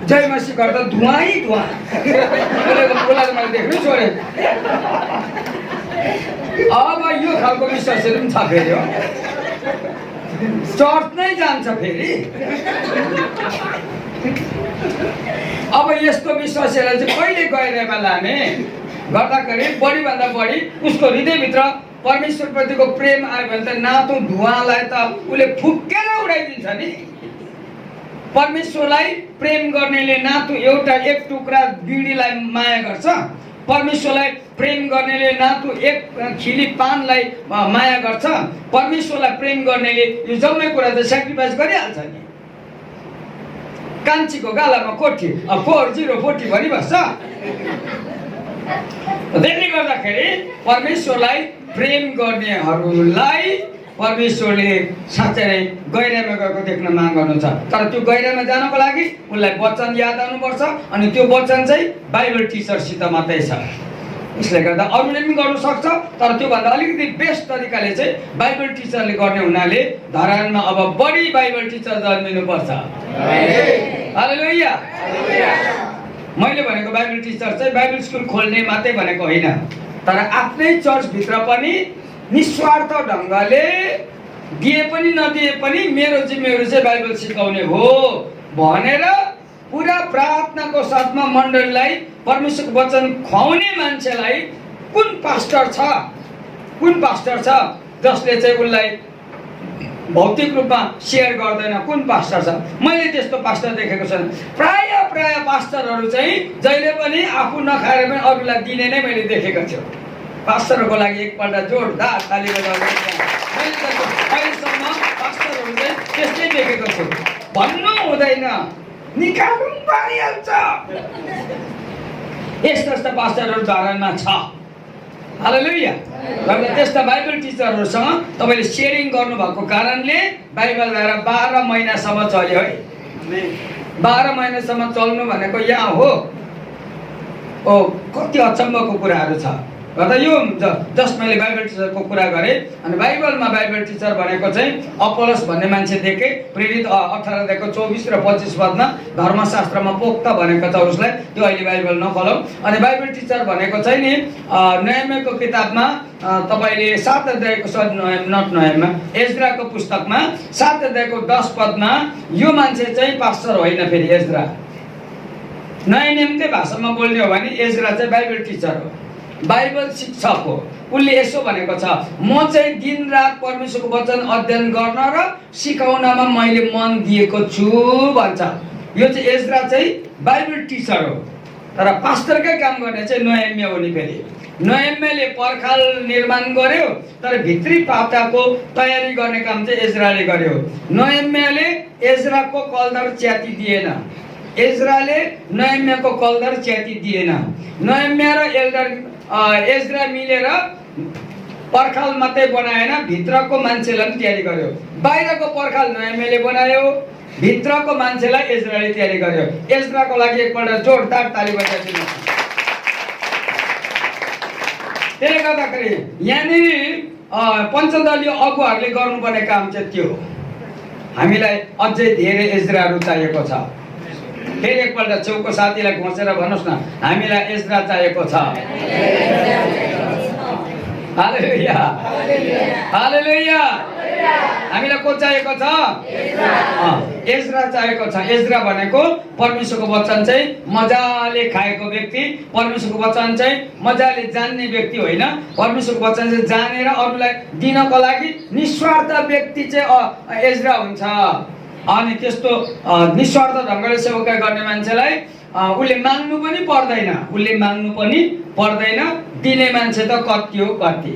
जय मसी गर्दा धुवाँ उसलाई मैले देख्नै छोडेँ। अब यो खालको विश्वासहरू पनि छ फेरि हो, चर्च नै जान्छ फेरि। अब यस्तो विश्वासीलाई चाहिँ कहिले गहिरोमा लाने गर्दाखेरि बढीभन्दा बढी उसको हृदयभित्र परमेश्वरप्रतिको प्रेम आयो भने त नातो धुवाँलाई त उसले फुक्केर उडाइदिन्छ नि। परमेश्वरलाई प्रेम गर्नेले नातो एउटा एक टुक्रा बिडीलाई माया गर्छ, परमेश्वरलाई प्रेम गर्नेले नातो एक खिली पानलाई माया गर्छ, परमेश्वरलाई प्रेम गर्नेले यो जम्मै कुरा त सेक्रिफाइस गरिहाल्छ नि। कान्छीको गालामा कोठी 4040 भनिबस्छ। त्यसले गर्दाखेरि परमेश्वरलाई प्रेम गर्नेहरूलाई परमेश्वरले साँच्चै नै गहिरामा गएको देख्न माग गर्नुहुन्छ। तर त्यो गहिरामा जानको लागि उनलाई वचन याद आउनुपर्छ, अनि त्यो वचन चाहिँ बाइबल टिचरसित मात्रै छ। यसले गर्दा अरूले पनि गर्नु सक्छ, तर त्योभन्दा अलिकति बेस्ट तरिकाले चाहिँ बाइबल टिचरले गर्ने हुनाले धरानमा अब बढी बाइबल टिचर जन्मिनुपर्छ। हालेलुया। मैले भनेको बाइबल टिचर चाहिँ बाइबल स्कुल खोल्ने मात्रै भनेको होइन, तर आफ्नै चर्चभित्र पनि निस्वार्थ ढङ्गले दिए पनि नदिए पनि मेरो जिम्मेवारी चाहिँ बाइबल सिकाउने हो भनेर पुरा प्रार्थनाको साथमा मण्डलीलाई परमेश्वरको वचन खुवाउने मान्छेलाई कुन पास्टर छ जसले चाहिँ उसलाई भौतिक रूपमा सेयर गर्दैन? कुन पास्टर छ? मैले त्यस्तो पास्टर देखेको छैन। प्राय पास्टरहरू चाहिँ जहिले पनि आफू नखाएर पनि अरूलाई दिने नै मैले देखेको छु। पास्टरको लागि एकपल्ट जोरदार ताली बजाउनुहोस्। मैले त अहिलेसम्म पास्टरहरू चाहिँ त्यस्तै देखेको छु। भन्नु हुँदैन, निकाल्नु पारिहाल्छ। यस्ता पास्टरहरू धरानमा छ। हालेलुया। र त्यस्ता बाइबल टिचरहरूसँग तपाईँले सेयरिङ गर्नुभएको कारणले बाइबल ल्याएर 12 महिनासम्म चल्यो है। 12 महिनासम्म चल्नु भनेको यहाँ हो। कति अचम्मको कुराहरू छ। र यो जस्ट मैले बाइबल टिचरको कुरा गरेँ। अनि बाइबलमा बाइबल टिचर भनेको चाहिँ अपोलोस भन्ने मान्छे देखे, प्रेरित 18 देखो 24 र 25 पदमा धर्मशास्त्रमा पोख्त भनेको छ उसलाई। त्यो अहिले बाइबल नखोलौँ। अनि बाइबल टिचर भनेको चाहिँ नि नहमियाको किताबमा तपाईँले 7 अध्यायको एज्राको पुस्तकमा 7 अध्यायको 10 पदमा यो मान्छे चाहिँ पास्टर होइन, फेरि एज्रा नयाँ नियमकै भाषामा बोल्ने हो भने एज्रा चाहिँ बाइबल टिचर हो, बाइबल शिक्षक हो। उसले यसो भनेको छ, म चाहिँ दिन रात परमेश्वरको वचन अध्ययन गर्न र सिकाउनमा मैले मन दिएको छु भन्छ। यो चाहिँ एज्रा चाहिँ बाइबल टिचर हो। तर पास्टरकै काम गर्ने चाहिँ नहमिया हो नि। फेरि नहमियाले पर्खाल निर्माण गर्यो, तर भित्री पाताको तयारी गर्ने काम चाहिँ एज्राले गर्यो। नहमियाले एज्राको कलदर च्याति दिएन, एज्राले नहमियाको कलदर च्याति दिएन। नहमिया र एज्रा मिलेर पर्खाल मात्रै बनाएन, भित्रको मान्छेलाई पनि तयारी गर्यो। बाहिरको पर्खाल नहमियाले बनायो, भित्रको मान्छेलाई एज्राले तयारी गर्यो। एज्राको लागि एकपल्ट जोरदार ताली बजाइदिनुहोस्। त्यसले गर्दाखेरि यहाँनिर पञ्चदलीय अगुवाहरूले गर्नुपर्ने काम चाहिँ त्यो हो। हामीलाई अझै धेरै एज्राहरू चाहिएको छ। फेरि एकपल्ट छेउको साथीलाई घोसेर भन्नुहोस् न, हामीलाई एज्रा चाहिएको छ। हालेलुया, हालेलुया। हामीलाई को चाहिएको छ? एज्रा चाहिएको छ। एज्रा भनेको परमेश्वरको वचन चाहिँ मजाले खाएको व्यक्ति, परमेश्वरको वचन चाहिँ मजाले जान्ने व्यक्ति होइन, परमेश्वरको वचन चाहिँ जानेर अरूलाई दिनको लागि निस्वार्थ व्यक्ति चाहिँ एज्रा हुन्छ। अनि त्यस्तो निस्वार्थ ढङ्गले सेवाकाई गर्ने मान्छेलाई उसले माग्नु पनि पर्दैन, दिने मान्छे त कति हो कति।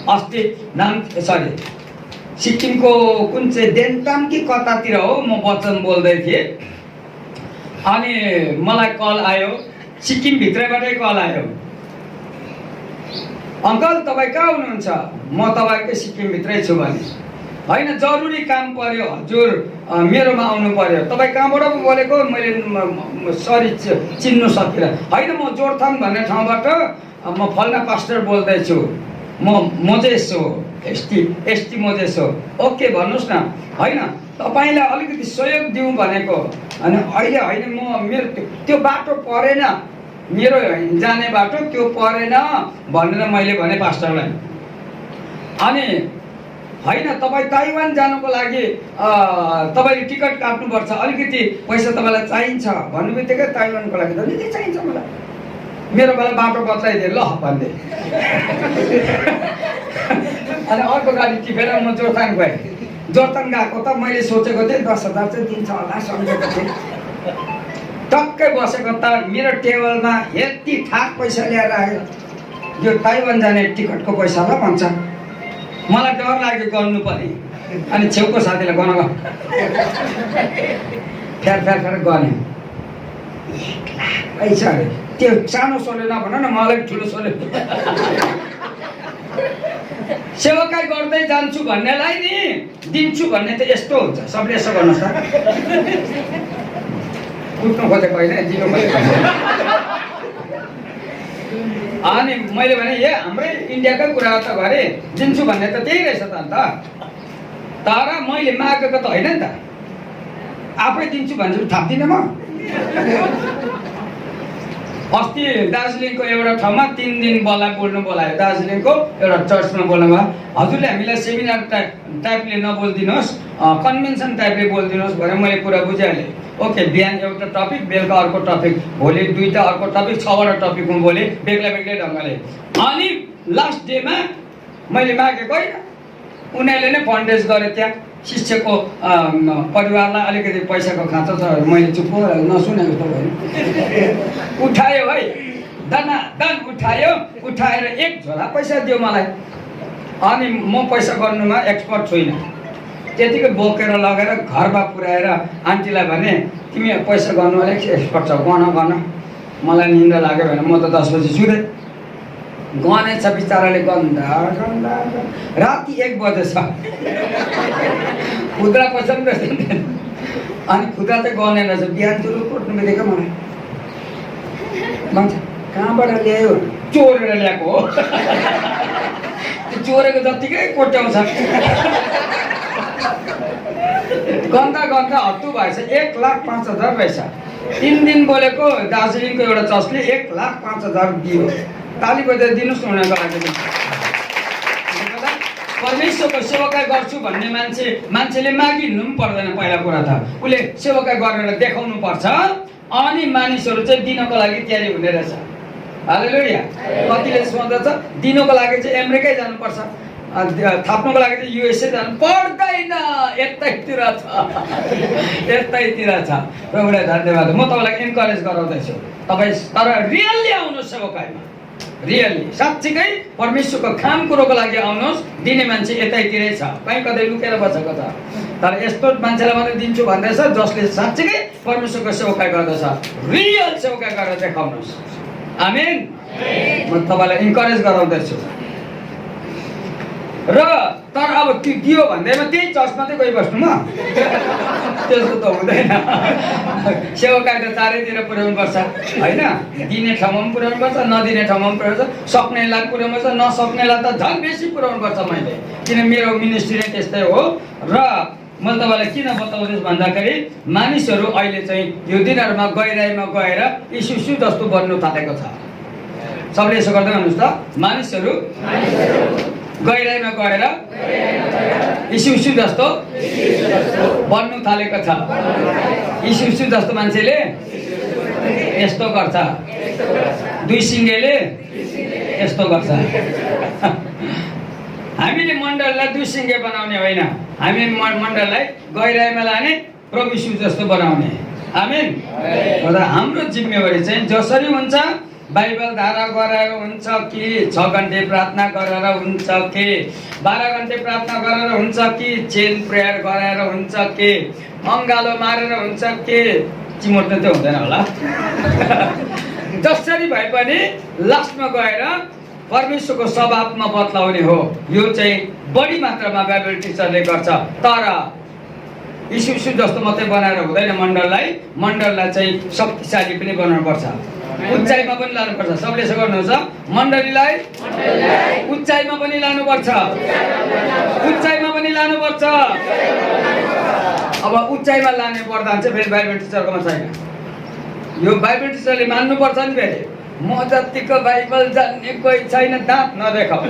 अस्ति सिक्किमको कुन चाहिँ देन्ताम कि कतातिर हो, म वचन बोल्दै थिएँ। अनि मलाई कल आयो, सिक्किम भित्रैबाटै कल आयो। अङ्कल तपाईँ कहाँ हुनुहुन्छ? म तपाईँकै सिक्किम भित्रै छु भने। होइन, जरुरी काम पर्यो हजुर, मेरोमा आउनु पर्यो। तपाईँ कहाँबाट बोलेको? मैले सरी चिन्नु सकिनँ। होइन, म जोरथाङ भन्ने ठाउँबाट म फल्ना पास्टर बोल्दैछु। म चाहिँ यसो एस्टिमोजेस हो। ओके भन्नुहोस् न, होइन तपाईँलाई अलिकति सहयोग दिउँ भनेको। अनि अहिले होइन म मेरो त्यो बाटो परेन, मेरो जाने बाटो त्यो परेन भनेर मैले भने पास्टरलाई। अनि होइन तपाईँ ताइवान जानुको लागि तपाईँले टिकट काट्नुपर्छ, अलिकति पैसा तपाईँलाई चाहिन्छ भन्नु बित्तिकै ताइवानको लागि जति चाहिन्छ मलाई, मेरो बेला बाटो बदलाइदिए ल भन्दै। अनि अर्को गाडी टिपेर म जोरथाङ गएँ। जोरथाङ गएको त मैले सोचेको थिएँ 10,000 चाहिँ दिन्छ होला सम्झेको थिएँ। टक्कै बसेको त मेरो टेबलमा यति ठाक पैसा ल्याएर आयो, यो ताइवान जाने टिकटको पैसा ल भन्छ। मलाई डर लाग्यो गर्नु पर्ने। अनि छेउको साथीलाई गन फ्यार फ्यार फ्यार गर्ने। 1 लाख पैसा अरे, त्यो सानो सोले नभन न, मलाई ठुलो सोले। सेवाकाई गर्दै जान्छु भन्नेलाई नि दिन्छु भन्ने त यस्तो हुन्छ। सबले यसो गर्नुहोस् त, कुट्नु खोजेको होइन, दिनु खोजेको। अनि मैले भने ए हाम्रै इन्डियाकै कुरा त गरे, दिन्छु भन्ने त त्यही रहेछ त अन्त। तर मैले मागेको त होइन नि त, आफै दिन्छु भन्छु थाप्दिनँ म। अस्ति दार्जिलिङको एउटा ठाउँमा 3 दिन बोल्नु बोलायो। दार्जिलिङको एउटा चर्चमा बोल्नु भयो, हजुरले हामीलाई सेमिनार टाइपले नबोलिदिनुहोस्, कन्भेन्सन टाइपले बोलिदिनुहोस् भनेर मैले कुरा बुझिहालेँ। ओके, बिहान एउटा टपिक, बेलुका अर्को टपिक, भोलि 2टा अर्को टपिक, 6वटा टपिकमा बोलेँ बेग्ला बेग्लै ढङ्गले। अनि लास्ट डेमा मैले मागेको होइन, उनीहरूले नै फन्डेज गरे। त्यहाँ शिष्यको परिवारलाई अलिकति पैसाको खाँचो छ, मैले चुप नसुनेको त भयो। उठायो है, दान उठायो, उठाएर 1 झोला पैसा दियो मलाई। अनि म पैसा गर्नुमा एक्सपर्ट छुइनँ, त्यतिकै बोकेर लगेर घरमा पुर्याएर आन्टीलाई भने तिमी पैसा गर्नु अलिक एक्सपर्ट छौ, गन। मलाई निन्दा लाग्यो भने म त 10 बजी सुतेँ। गनेछ बिचराले, गन्दा राति 1 बजेछ। खुद्रा पैसा पनि रहेछ। अनि खुद्रा चाहिँ गनेन रहेछ। बिहान चुरु कुट्नु बित्तिकै मलाई भन्छ कहाँबाट ल्यायो, चोरेर ल्याएको हो। त्यो चोरेको जत्तिकै कोट्याउँछ। गन्दा हत्तु भएछ। 1,05,000 रहेछ। 3 दिन बोलेको दार्जिलिङको एउटा चर्चले 1,05,000 दियो। ताली बजाएर दिनुहोस् न उनीहरूको लागि। परमेश्वरको सेवाकाई गर्छु भन्ने मान्छेले मागिहिँड्नु पनि पर्दैन। पहिला कुरा त उसले सेवाकाई गरेर देखाउनु पर्छ, अनि मानिसहरू चाहिँ दिनको लागि तयारी हुने रहेछ। हालेलुया। कतिले सोच्दछ दिनको लागि चाहिँ अमेरिकै जानुपर्छ, थाप्नुको लागि चाहिँ युएसए जानु पर्दैन, यतैतिर छ। प्रभुलाई धन्यवाद। म तपाईँलाई इन्करेज गराउँदैछु, तपाईँ तर रियल्ली आउनुहोस् सेवाकाईमा। रियल्ली साँच्चीकै परमेश्वरको काम कुरोको लागि आउनुहोस्। दिने मान्छे यतैतिरै छ, कहीँ कतै लुकेर बसेको छ। तर यस्तो मान्छेलाई मात्रै दिन्छु भन्दैछ जसले साँच्चीकै परमेश्वरको सेवाकाई गर्दछ। रियल सेवाकाई गरेर देखाउनुहोस्। आमेन। म तपाईँलाई इन्करेज गराउँदैछु। र तर अब त्यो दियो भन्दैमा त्यही चर्चमा चाहिँ गइबस्नु म, त्यस्तो त हुँदैन। सेवाकाई त चारैतिर पुर्याउनुपर्छ होइन। दिने ठाउँमा पनि पुर्याउनुपर्छ, नदिने ठाउँमा पनि पुर्याउँछ, सक्नेलाई पुर्याउनुपर्छ, नसक्नेलाई त झन् बेसी पुर्याउनुपर्छ मैले, किन मेरो मिनिस्ट्री नै त्यस्तै हो। र मैले तपाईँलाई किन बताउँदैछु भन्दाखेरि मानिसहरू अहिले चाहिँ यो दिनहरूमा गहिराइमा गएर इस्यु जस्तो बन्नु थालेको छ। सबले यसो गर्दै भन्नुहोस् त, मानिसहरू गहिराइमा गएर इस्यु जस्तो बन्नु थालेको छ। इस्यु जस्तो मान्छेले यस्तो गर्छ, 2 सिङ्गेले यस्तो गर्छ। हामीले मण्डललाई 2 सिङ्गे बनाउने होइन, हामी मण्डललाई गहिराइमा लाने, प्रभु यीशु जस्तो बनाउने। आमेन। हाम्रो जिम्मेवारी चाहिँ जसरी हुन्छ, बाइबल धारा गरेर हुन्छ कि 6 घन्टे प्रार्थना गरेर हुन्छ कि 12 घन्टे प्रार्थना गरेर हुन्छ कि चेन प्रेयर गरेर हुन्छ कि अङ्गालो मारेर हुन्छ कि चिमोट्नु त हुँदैन होला। जसरी भए पनि लास्टमा गएर परमेश्वरको स्वभावमा बदलाउने हो। यो चाहिँ बढी मात्रामा बाइबल टिचरले गर्छ। तर इस्यु जस्तो मात्रै बनाएर हुँदैन। मण्डललाई चाहिँ शक्तिशाली पनि बनाउनुपर्छ। उचाइमा पनि लानुपर्छ। सबले यसो गर्नुहुन्छ, मण्डलीलाई उचाइमा पनि लानुपर्छ, उचाइमा पनि लानुपर्छ। अब उचाइमा लाने वरदान चाहिँ फेरि बाइबल टिचरकोमा छैन। यो बाइबल टिचरले मान्नुपर्छ नि फेरि। म जतिको बाइबल जान्ने कोही छैन, दाँत नदेखाऊ।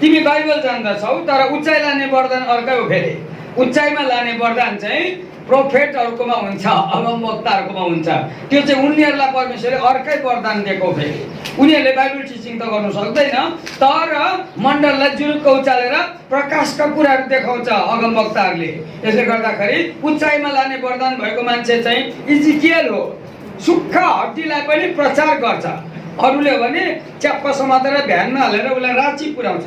तिमी बाइबल जान्दछौ तर उचाइ लाने वरदान अर्कै हो। फेरि उचाइमा लाने वरदान चाहिँ प्रोफेटहरुकोमा हुन्छ, अगमवक्ताहरुकोमा हुन्छ। त्यो चाहिँ उनीहरुलाई परमेश्वरले अर्कै वरदान दिएको हो। फेरि उनीहरुले बाइबल टिचिङ त गर्नु सक्दैन, तर मण्डललाई जुरुक्क उचालेर प्रकाशका कुराहरु देखाउँछ अगमवक्ताहरुले। यसले गर्दाखेरि उचाइमा लाने वरदान भएको मान्छे चाहिँ इजिकियल हो। सुक्खा हड्डीलाई पनि प्रचार गर्छ। अरूले हो भने च्याप्प समातेर भ्यानमा हालेर उसलाई राँची पुर्याउँछ।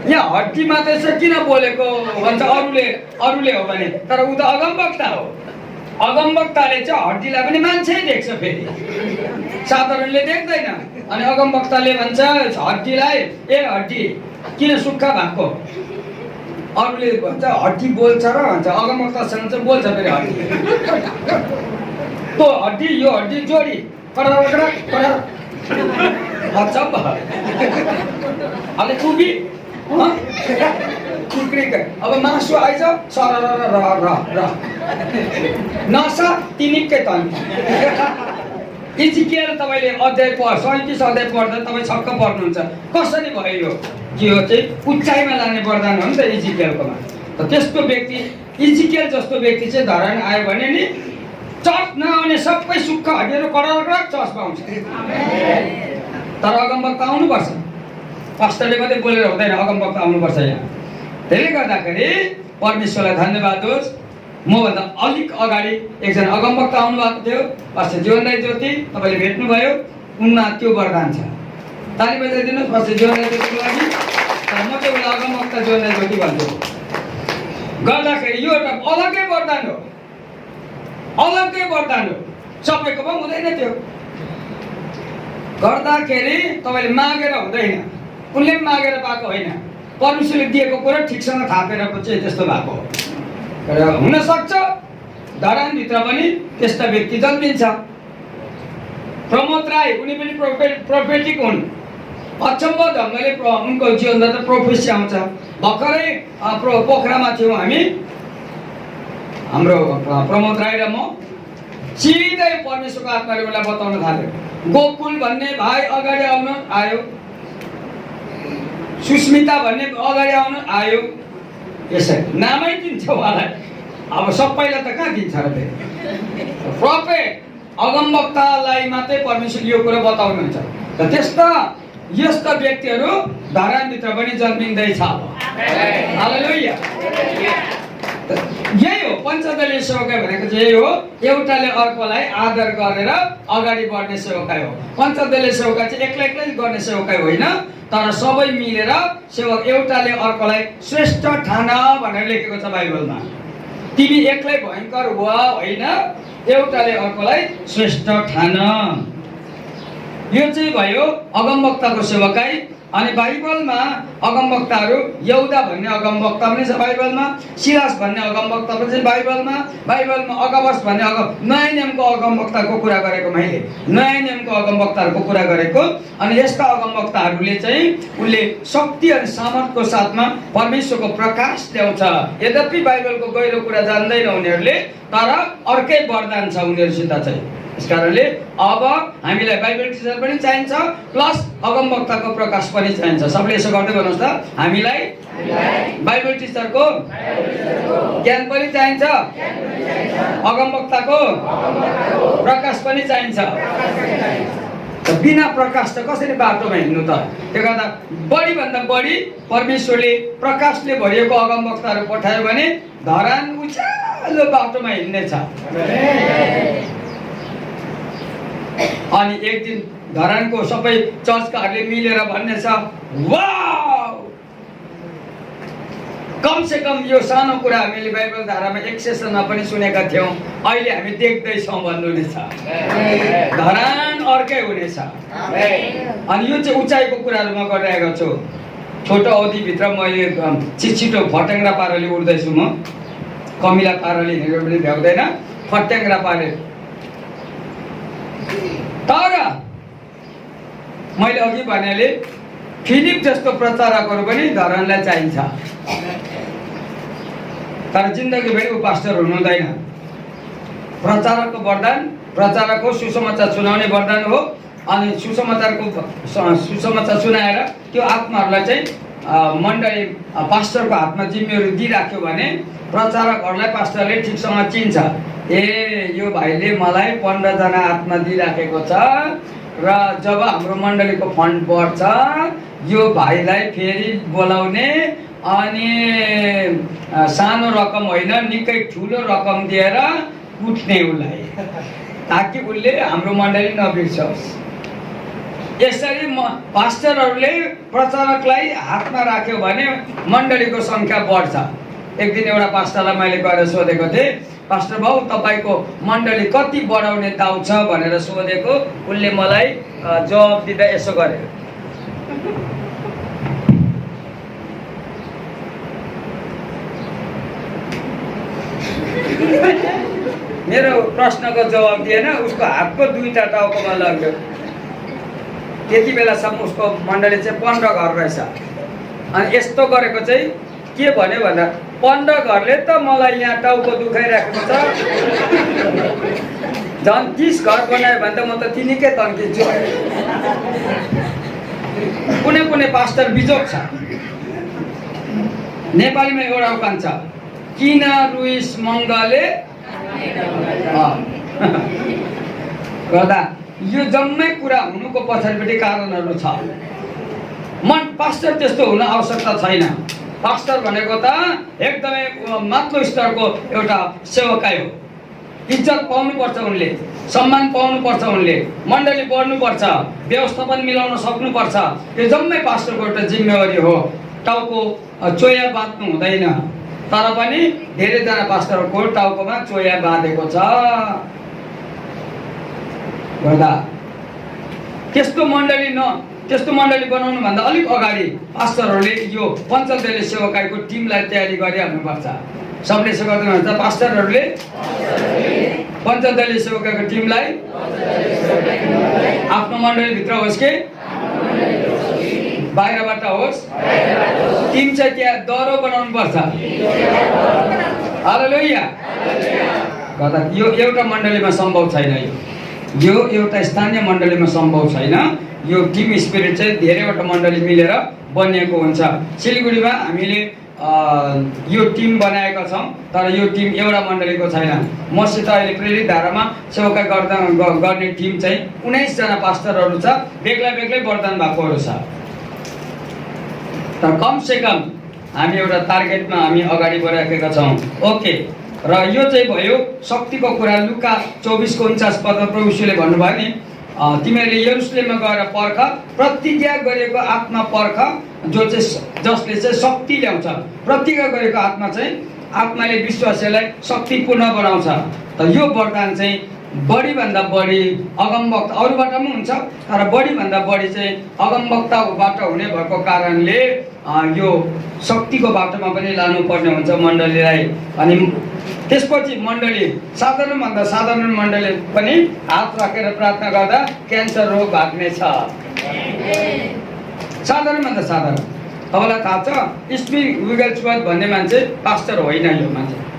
यहाँ हड्डी मात्रै छ किन बोलेको भन्छ अरूले हो भने, तर ऊ त अगमवक्ता हो। अगमवक्ताले चाहिँ हड्डीलाई पनि मान्छे देख्छ, फेरि साधारणले देख्दैन। अनि अगमवक्ताले भन्छ हड्डीलाई, ए हड्डी किन सुक्खा भएको? अरूले भन्छ हड्डी बोल्छ र भन्छ, अगमवक्तासँग चाहिँ बोल्छ फेरि हड्डी। तो हड्डी यो हड्डी जोडी अलि कुबी अब मासु आइज सर नसा तिनिकै तन्क। इजिकियल तपाईँले अध्याय 37 अध्याय पढ्दा तपाईँ छक्क पर्नुहुन्छ कसरी भयो यो। के हो चाहिँ उचाइमा लाने वरदान हो नि त इजिकियलकोमा। त त्यस्तो व्यक्ति, इजिकियल जस्तो व्यक्ति चाहिँ धरान आयो भने नि चर्च नआउने सबै सुक्ख हड्डीहरू कडक चर्चमा आउँछ। तर अगमवक्ता आउनुपर्छ। पास्टरले मात्रै बोलेर हुँदैन, अगमवक्ता आउनुपर्छ यहाँ। त्यसले गर्दाखेरि परमेश्वरलाई धन्यवाद होस्। मभन्दा अलिक अगाडि एकजना अगमवक्ता आउनुभएको थियो, पास्टर जीवनराय ज्योति, तपाईँले भेट्नुभयो। उनमा त्यो वरदान छ। ताली बजाइदिनुहोस् पास्टर जीवनराय ज्योतिको लागि। तर म चाहिँ उसलाई अगमवक्ता जीवनराय ज्योति भन्छु। गर्दाखेरि यो एउटा अलग्गै वरदान हो, अलग्गै वरदान हो। सबैकोमा हुँदैन त्यो। गर्दाखेरि तपाईँले मागेर हुँदैन, उनले पनि मागेर पाएको होइन। परमेश्वरले दिएको कुरा ठिकसँग थापेर चाहिँ त्यस्तो भएको हो। र हुनसक्छ धरानभित्र पनि त्यस्ता व्यक्ति जन्मिन्छ। प्रमोद राई उनी पनि प्रोफेटिक हुन्। अचम्म ढङ्गले उनको जीवनमा त प्रोफेसी आउँछ। भर्खरै पोखरामा थियौँ हामी, हाम्रो प्रमोद राई र म। सिधै परमेश्वरको आत्माले मलाई बताउन थाल्यो, गोकुल भन्ने भाइ अगाडि आउनु आयो, सुस्मिता भन्ने अगाडि आउनु आयो। यसरी नामै दिन्छ उहाँलाई। अब सबैलाई त कहाँ दिन्छ र फेरि? प्रोफेट अगमवक्तालाई मात्रै परमेश्वरले यो कुरा बताउनुहुन्छ। त त्यस्ता यस्ता व्यक्तिहरू धरानभित्र पनि जन्मिँदैछ। हालेलुया। यही हो पञ्चदलीय सेवकाई भनेको चाहिँ यही हो। एउटाले अर्कोलाई आदर गरेर अगाडि बढ्ने सेवकाई हो। पञ्चदलीय सेवकाई चाहिँ एक्लै एक्लै गर्ने सेवकाई होइन, तर सबै मिलेर सेवक एउटाले अर्कोलाई श्रेष्ठ ठान भनेर लेखेको छ बाइबलमा। तिमी एक्लै भयङ्कर हुआ होइन, एउटाले अर्कोलाई श्रेष्ठ ठान। यो चाहिँ भयो अगमवक्ताको सेवकाई। अनि बाइबलमा अगमवक्ताहरू यहुदा भन्ने अगमवक्ता पनि छ बाइबलमा, सिलास भन्ने अगमवक्ता पनि छ बाइबलमा। बाइबलमा अगबस भन्ने नयाँ नियमको अगमवक्ताको कुरा गरेको मैले, नयाँ नियमको अगमवक्ताहरूको कुरा गरेको। अनि यस्ता अगमवक्ताहरूले चाहिँ उनले शक्ति अनि सामर्थ्यको साथमा परमेश्वरको प्रकाश ल्याउँछ। यद्यपि बाइबलको गहिरो कुरा जान्दैन उनीहरूले, तर अर्कै वरदान छ उनीहरूसित चाहिँ। यसकारणले अब हामीलाई बाइबल टिचर पनि चाहिन्छ, प्लस अगमवक्ताको प्रकाश पनि चाहिन्छ। सबले यसो गर्दै भन्नुहोस् त, हामीलाई बाइबल टिचरको ज्ञान पनि चाहिन्छ, अगमवक्ताको प्रकाश पनि चाहिन्छ। बिना प्रकाश त कसरी बाटोमा हिँड्नु त? त्यो गर्दा बढीभन्दा बढी परमेश्वरले प्रकाशले भरिएको अगमवक्ताहरू पठायो भने धरान उज्यालो बाटोमा हिँड्नेछ। अनि एक दिन धरानको सबै चर्चकाहरूले मिलेर भन्नेछ, वाउ, कम से कम यो सानो कुरा हामीले बाइबल धारामा एक सेसनमा पनि सुनेका थियौँ, अहिले हामी देख्दैछौँ भन्नु नै छ। धरान अर्कै हुनेछ। अनि यो चाहिँ उचाइको कुराहरू म गरिरहेको छु। छोटो अवधिभित्र मैले छिटो फट्याङ्ग्रा पाराले उड्दैछु। म कमिला पाराले हिँडेर पनि भ्याउँदैन, फट्याङ्ग्रा पारे तर मैले अघि भनेले फिलिप जस्तो प्रचारकहरू पनि धरानलाई चाहिन्छ, तर जिन्दगीभरि ऊ पास्टर हुनु हुँदैन। प्रचारकको वरदान, प्रचारकको सुसमाचार सुनाउने वरदान हो। अनि सुसमाचार सुनाएर त्यो आत्माहरूलाई चाहिँ मण्डली पास्टरको हातमा जिम्मेवारी दिइराख्यो भने प्रचारकहरूलाई पास्टरले ठिकसँग चिन्छ। ए यो भाइले मलाई 15 जना आत्मा दिइराखेको छ र जब हाम्रो मण्डलीको फन्ड बढ्छ यो भाइलाई फेरि बोलाउने अनि सानो रकम होइन निकै ठुलो रकम दिएर उठ्ने उसलाई, ताकि उसले हाम्रो मण्डली नबिर्सोस्। यसरी पास्टरहरूले प्रचारकलाई हातमा राख्यो भने मण्डलीको सङ्ख्या बढ्छ। एक दिन एउटा पास्टरलाई मैले गएर सोधेको थिएँ, पास्टर भाउ तपाईँको मण्डली कति बढाउने दाउ छ भनेर सोधेको। उसले मलाई जवाब दिँदा यसो गरे, मेरो प्रश्नको जवाब दिएन, उसको हातको 2टा टाउकोमा लग्यो। त्यति बेलासम्म उसको मण्डली चाहिँ 15 घर रहेछ। अनि यस्तो गरेको चाहिँ के भन्यो भन्दा 15 घरले त मलाई यहाँ टाउको दुखाइराखेको छ, झन् 30 घर बनायो भने त म त तिनीकै तन्किन्छु। कुनै कुनै पास्टर बिजोग छ। नेपालीमा एउटा उखान छ, किन रुइस मङ्गले गर्दा यो जम्मै कुरा हुनुको पछाडिपट्टि कारणहरू छ। पास्टर त्यस्तो हुन आवश्यकता छैन। पास्टर भनेको त एकदमै माथिल्लो स्तरको एउटा सेवकाई हो। इज्जत पाउनुपर्छ उनले, सम्मान पाउनुपर्छ उनले, मण्डली बढ्नुपर्छ, व्यवस्थापन मिलाउन सक्नुपर्छ। यो जम्मै पास्टरको एउटा जिम्मेवारी हो। टाउको चोया बाँध्नु हुँदैन, तर पनि धेरैजना पास्टरको टाउकोमा चोया बाँधेको छ। गर्दा त्यस्तो मण्डली बनाउनुभन्दा अलिक अगाडि पास्टरहरूले यो पञ्चदलीय सेवकाईको टिमलाई तयारी गरिहाल्नुपर्छ। सबले यसो गर्दैन भन्छ, पास्टरहरूले पञ्चदलीय सेवकाईको टिमलाई आफ्नो मण्डलीभित्र होस् कि बाहिरबाट होस्, टिम चाहिँ त्यहाँ दह्रो बनाउनु पर्छ। हालेलुया। गर्दा यो एउटा मण्डलीमा सम्भव छैन, यो एउटा स्थानीय मण्डलीमा सम्भव छैन। यो टिम स्पिरिट चाहिँ धेरैवटा मण्डली मिलेर बनिएको हुन्छ। सिलगढीमा हामीले यो टिम बनाएका छौँ, तर यो टिम एउटा मण्डलीको छैन। मसित अहिले प्रेरित धारामा सेवकाई गर्ने टिम चाहिँ 19 जना पास्टरहरू छ, बेग्ला बेग्लै वरदान भएकोहरू छ। तर कमसेकम हामी एउटा टार्गेटमा हामी अगाडि बढिराखेका छौँ। ओके, र यो चाहिँ भयो शक्तिको कुरा। लुका 24:49 पद प्रभुले भन्नुभयो नि, तिमीहरूले यरुशलेममा गएर पर्ख, प्रतिज्ञा गरेको आत्मा पर्ख जसले चाहिँ शक्ति ल्याउँछ। प्रतिज्ञा गरेको आत्मा चाहिँ आत्माले विश्वासीलाई शक्तिपूर्ण बनाउँछ। त यो वरदान चाहिँ बढीभन्दा बढी अगमवक्ता, अरूबाट पनि हुन्छ तर बढीभन्दा बढी चाहिँ अगमवक्ताबाट हुने भएको कारणले यो शक्तिको बाटोमा पनि लानुपर्ने हुन्छ मण्डलीलाई। अनि त्यसपछि मण्डली साधारणभन्दा साधारण मण्डली पनि हात राखेर प्रार्थना गर्दा क्यान्सर रोग भाग्नेछ। साधारणभन्दा साधारण। तपाईँलाई थाहा छ स्मिथ विगल्सवर्थ भन्ने मान्छे पास्टर होइन।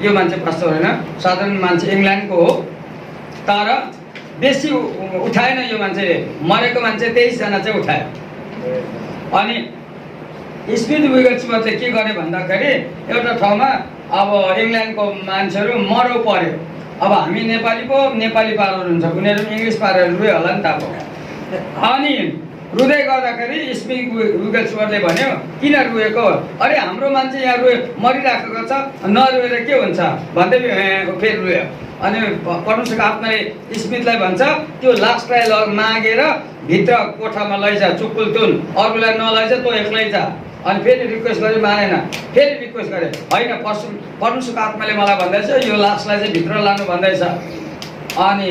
यो मान्छे पास्टर होइन, साधारण मान्छे, इङ्ल्यान्डको हो। तर बेसी उठाएन यो मान्छेले, मरेको मान्छे 23 जना चाहिँ उठायो। अनि स्मिथ विगल्सवर्थले के गरे भन्दाखेरि एउटा ठाउँमा अब इङ्ल्यान्डको मान्छेहरू मरौ पर्यो। अब हामी नेपाली पो नेपाली पारेर हुन्छ, उनीहरू इङ्ग्लिस पारेर रुयो होला नि त। अब अनि रुँदै गर्दाखेरि स्मिथ विगल्सवर्थले भन्यो, किन रुएको? अरे हाम्रो मान्छे यहाँ मरिराखेको छ, नरुएर के हुन्छ भन्दै फेरि रुयो। अनि परमेश्वरको आत्माले स्मिथलाई भन्छ, त्यो लासलाई मागेर भित्र कोठामा लैजा, चुकुल तुल, अरूलाई नलैजा, तँ एक्लै जा। अनि फेरि रिक्वेस्ट गरे, मानेन। फेरि रिक्वेस्ट गरे, होइन परमेश्वरको आत्माले मलाई भन्दैछ यो लासलाई चाहिँ भित्र लानु भन्दैछ। अनि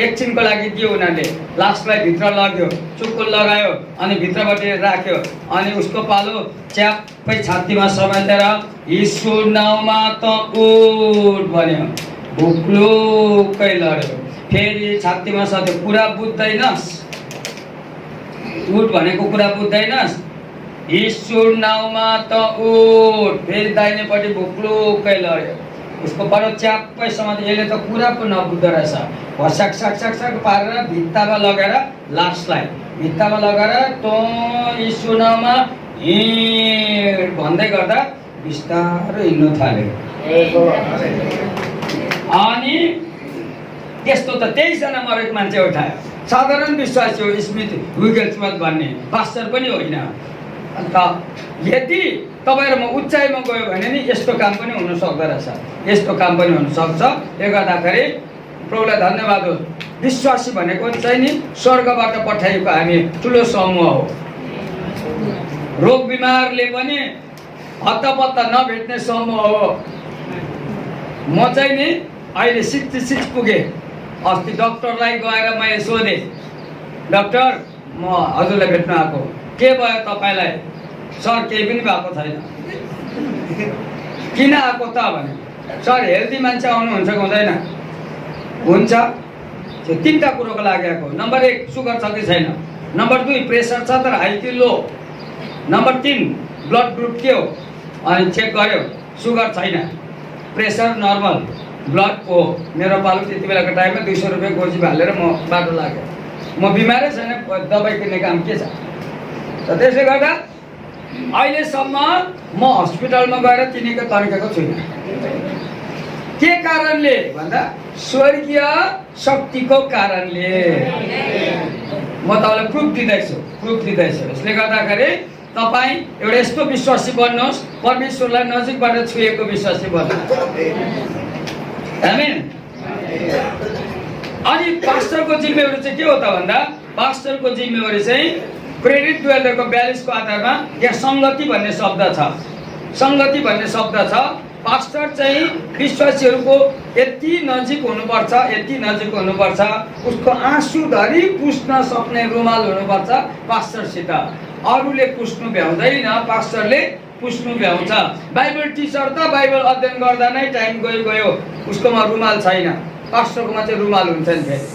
एकछिनको लागि दियो उनीहरूले, लासलाई भित्र लग्यो, चुकुल लगायो, अनि भित्रबाट राख्यो। अनि उसको पालो च्याप्पै छातीमा समातेर यीशु नाउँमा त उठ भन्यो। भुक्लुक्कै लड्यो। फेरि छातीमा सधैँ कुरा बुझ्दैनस्, उठ भनेको कुरा बुझ्दैनस्, ईश्वर नाउँमा त उठ। फेरि दाहिनेपट्टि भुक्लुक्कै लड्यो, उसको बडो च्याप्पै समाज। यसले त कुरा पो नबुझ्दो रहेछ। भस्याक साक साक साक पारेर भित्तामा लगेर लासलाई भित्तामा लगेर तँ ईश्वर नाउँमा हिँड भन्दै गर्दा बिस्तारै हिँड्नु थाल्यो। अनि त्यस्तो त 23 जना मरेको मान्छे उठायो। साधारण विश्वासी हो स्मिथ विगेल्सवर्थ भन्ने, पास्टर पनि होइन। अन्त यदि तपाईँ र म उचाइमा गयो भने नि यस्तो काम पनि हुन सक्दो रहेछ, यस्तो काम पनि हुनसक्छ। यो गर्दाखेरि प्रभुलाई धन्यवाद हो। विश्वासी भनेको चाहिँ नि स्वर्गबाट पठाइएको हामी ठुलो समूह हो। रोग बिमारले पनि हत्तपत्त नभेट्ने समूह हो। म चाहिँ नि अहिले 66 पुगेँ। अस्ति डक्टरलाई गएर मैले सोधेँ, डक्टर म हजुरलाई भेट्न आएको, के भयो तपाईँलाई? सर केही पनि भएको छैन। किन आएको त भने, सर हेल्दी मान्छे आउनुहुन्छ कि हुँदैन? हुन्छ। त्यो 3टा कुरोको लागि आएको। नम्बर 1 सुगर छ कि छैन, नम्बर 2 प्रेसर छ तर हाई कि लो, नम्बर 3 ब्लड ग्रुप के हो। अनि चेक गर्यो, सुगर छैन, प्रेसर नर्मल, ब्लड हो। मेरो पालो त्यति बेलाको टाइममा 200 रुपियाँ गोजी हालेर म बाटो लाग्यो। म बिमारै छैन, दबाई किन्ने काम के छ त। त्यसले गर्दा अहिलेसम्म म हस्पिटलमा गएर चिनेको तरिकाको छुइनँ। के कारणले भन्दा स्वर्गीय शक्तिको कारणले। म तपाईँलाई प्रुफ दिँदैछु। यसले गर्दाखेरि तपाईँ एउटा यस्तो विश्वासी बन्नुहोस्, परमेश्वरलाई नजिकबाट छुएको विश्वासी बन्नुहोस्। आमेन। अनि पास्टरको जिम्मेवारी चाहिँ के हो त भन्दा, पास्टरको जिम्मेवारी चाहिँ प्रेरित 2:42 को आधारमा यहाँ संगति भन्ने शब्द छ। संगति भन्ने शब्द छ। पास्टर चाहिँ विश्वासीहरूको यति नजिक हुनुपर्छ, यति नजिक हुनुपर्छ, उसको आँसु धरि पुस्न सक्ने रुमाल हुनुपर्छ पास्टरसित। अरूले पुस्नु भ्याउँदैन, पास्टरले पुस्नु भ्याउँछ। बाइबल टिचर त बाइबल अध्ययन गर्दा नै टाइम गयो, उसकोमा रुमाल छैन। पास्टरकोमा चाहिँ रुमाल हुन्छ नि फेरि।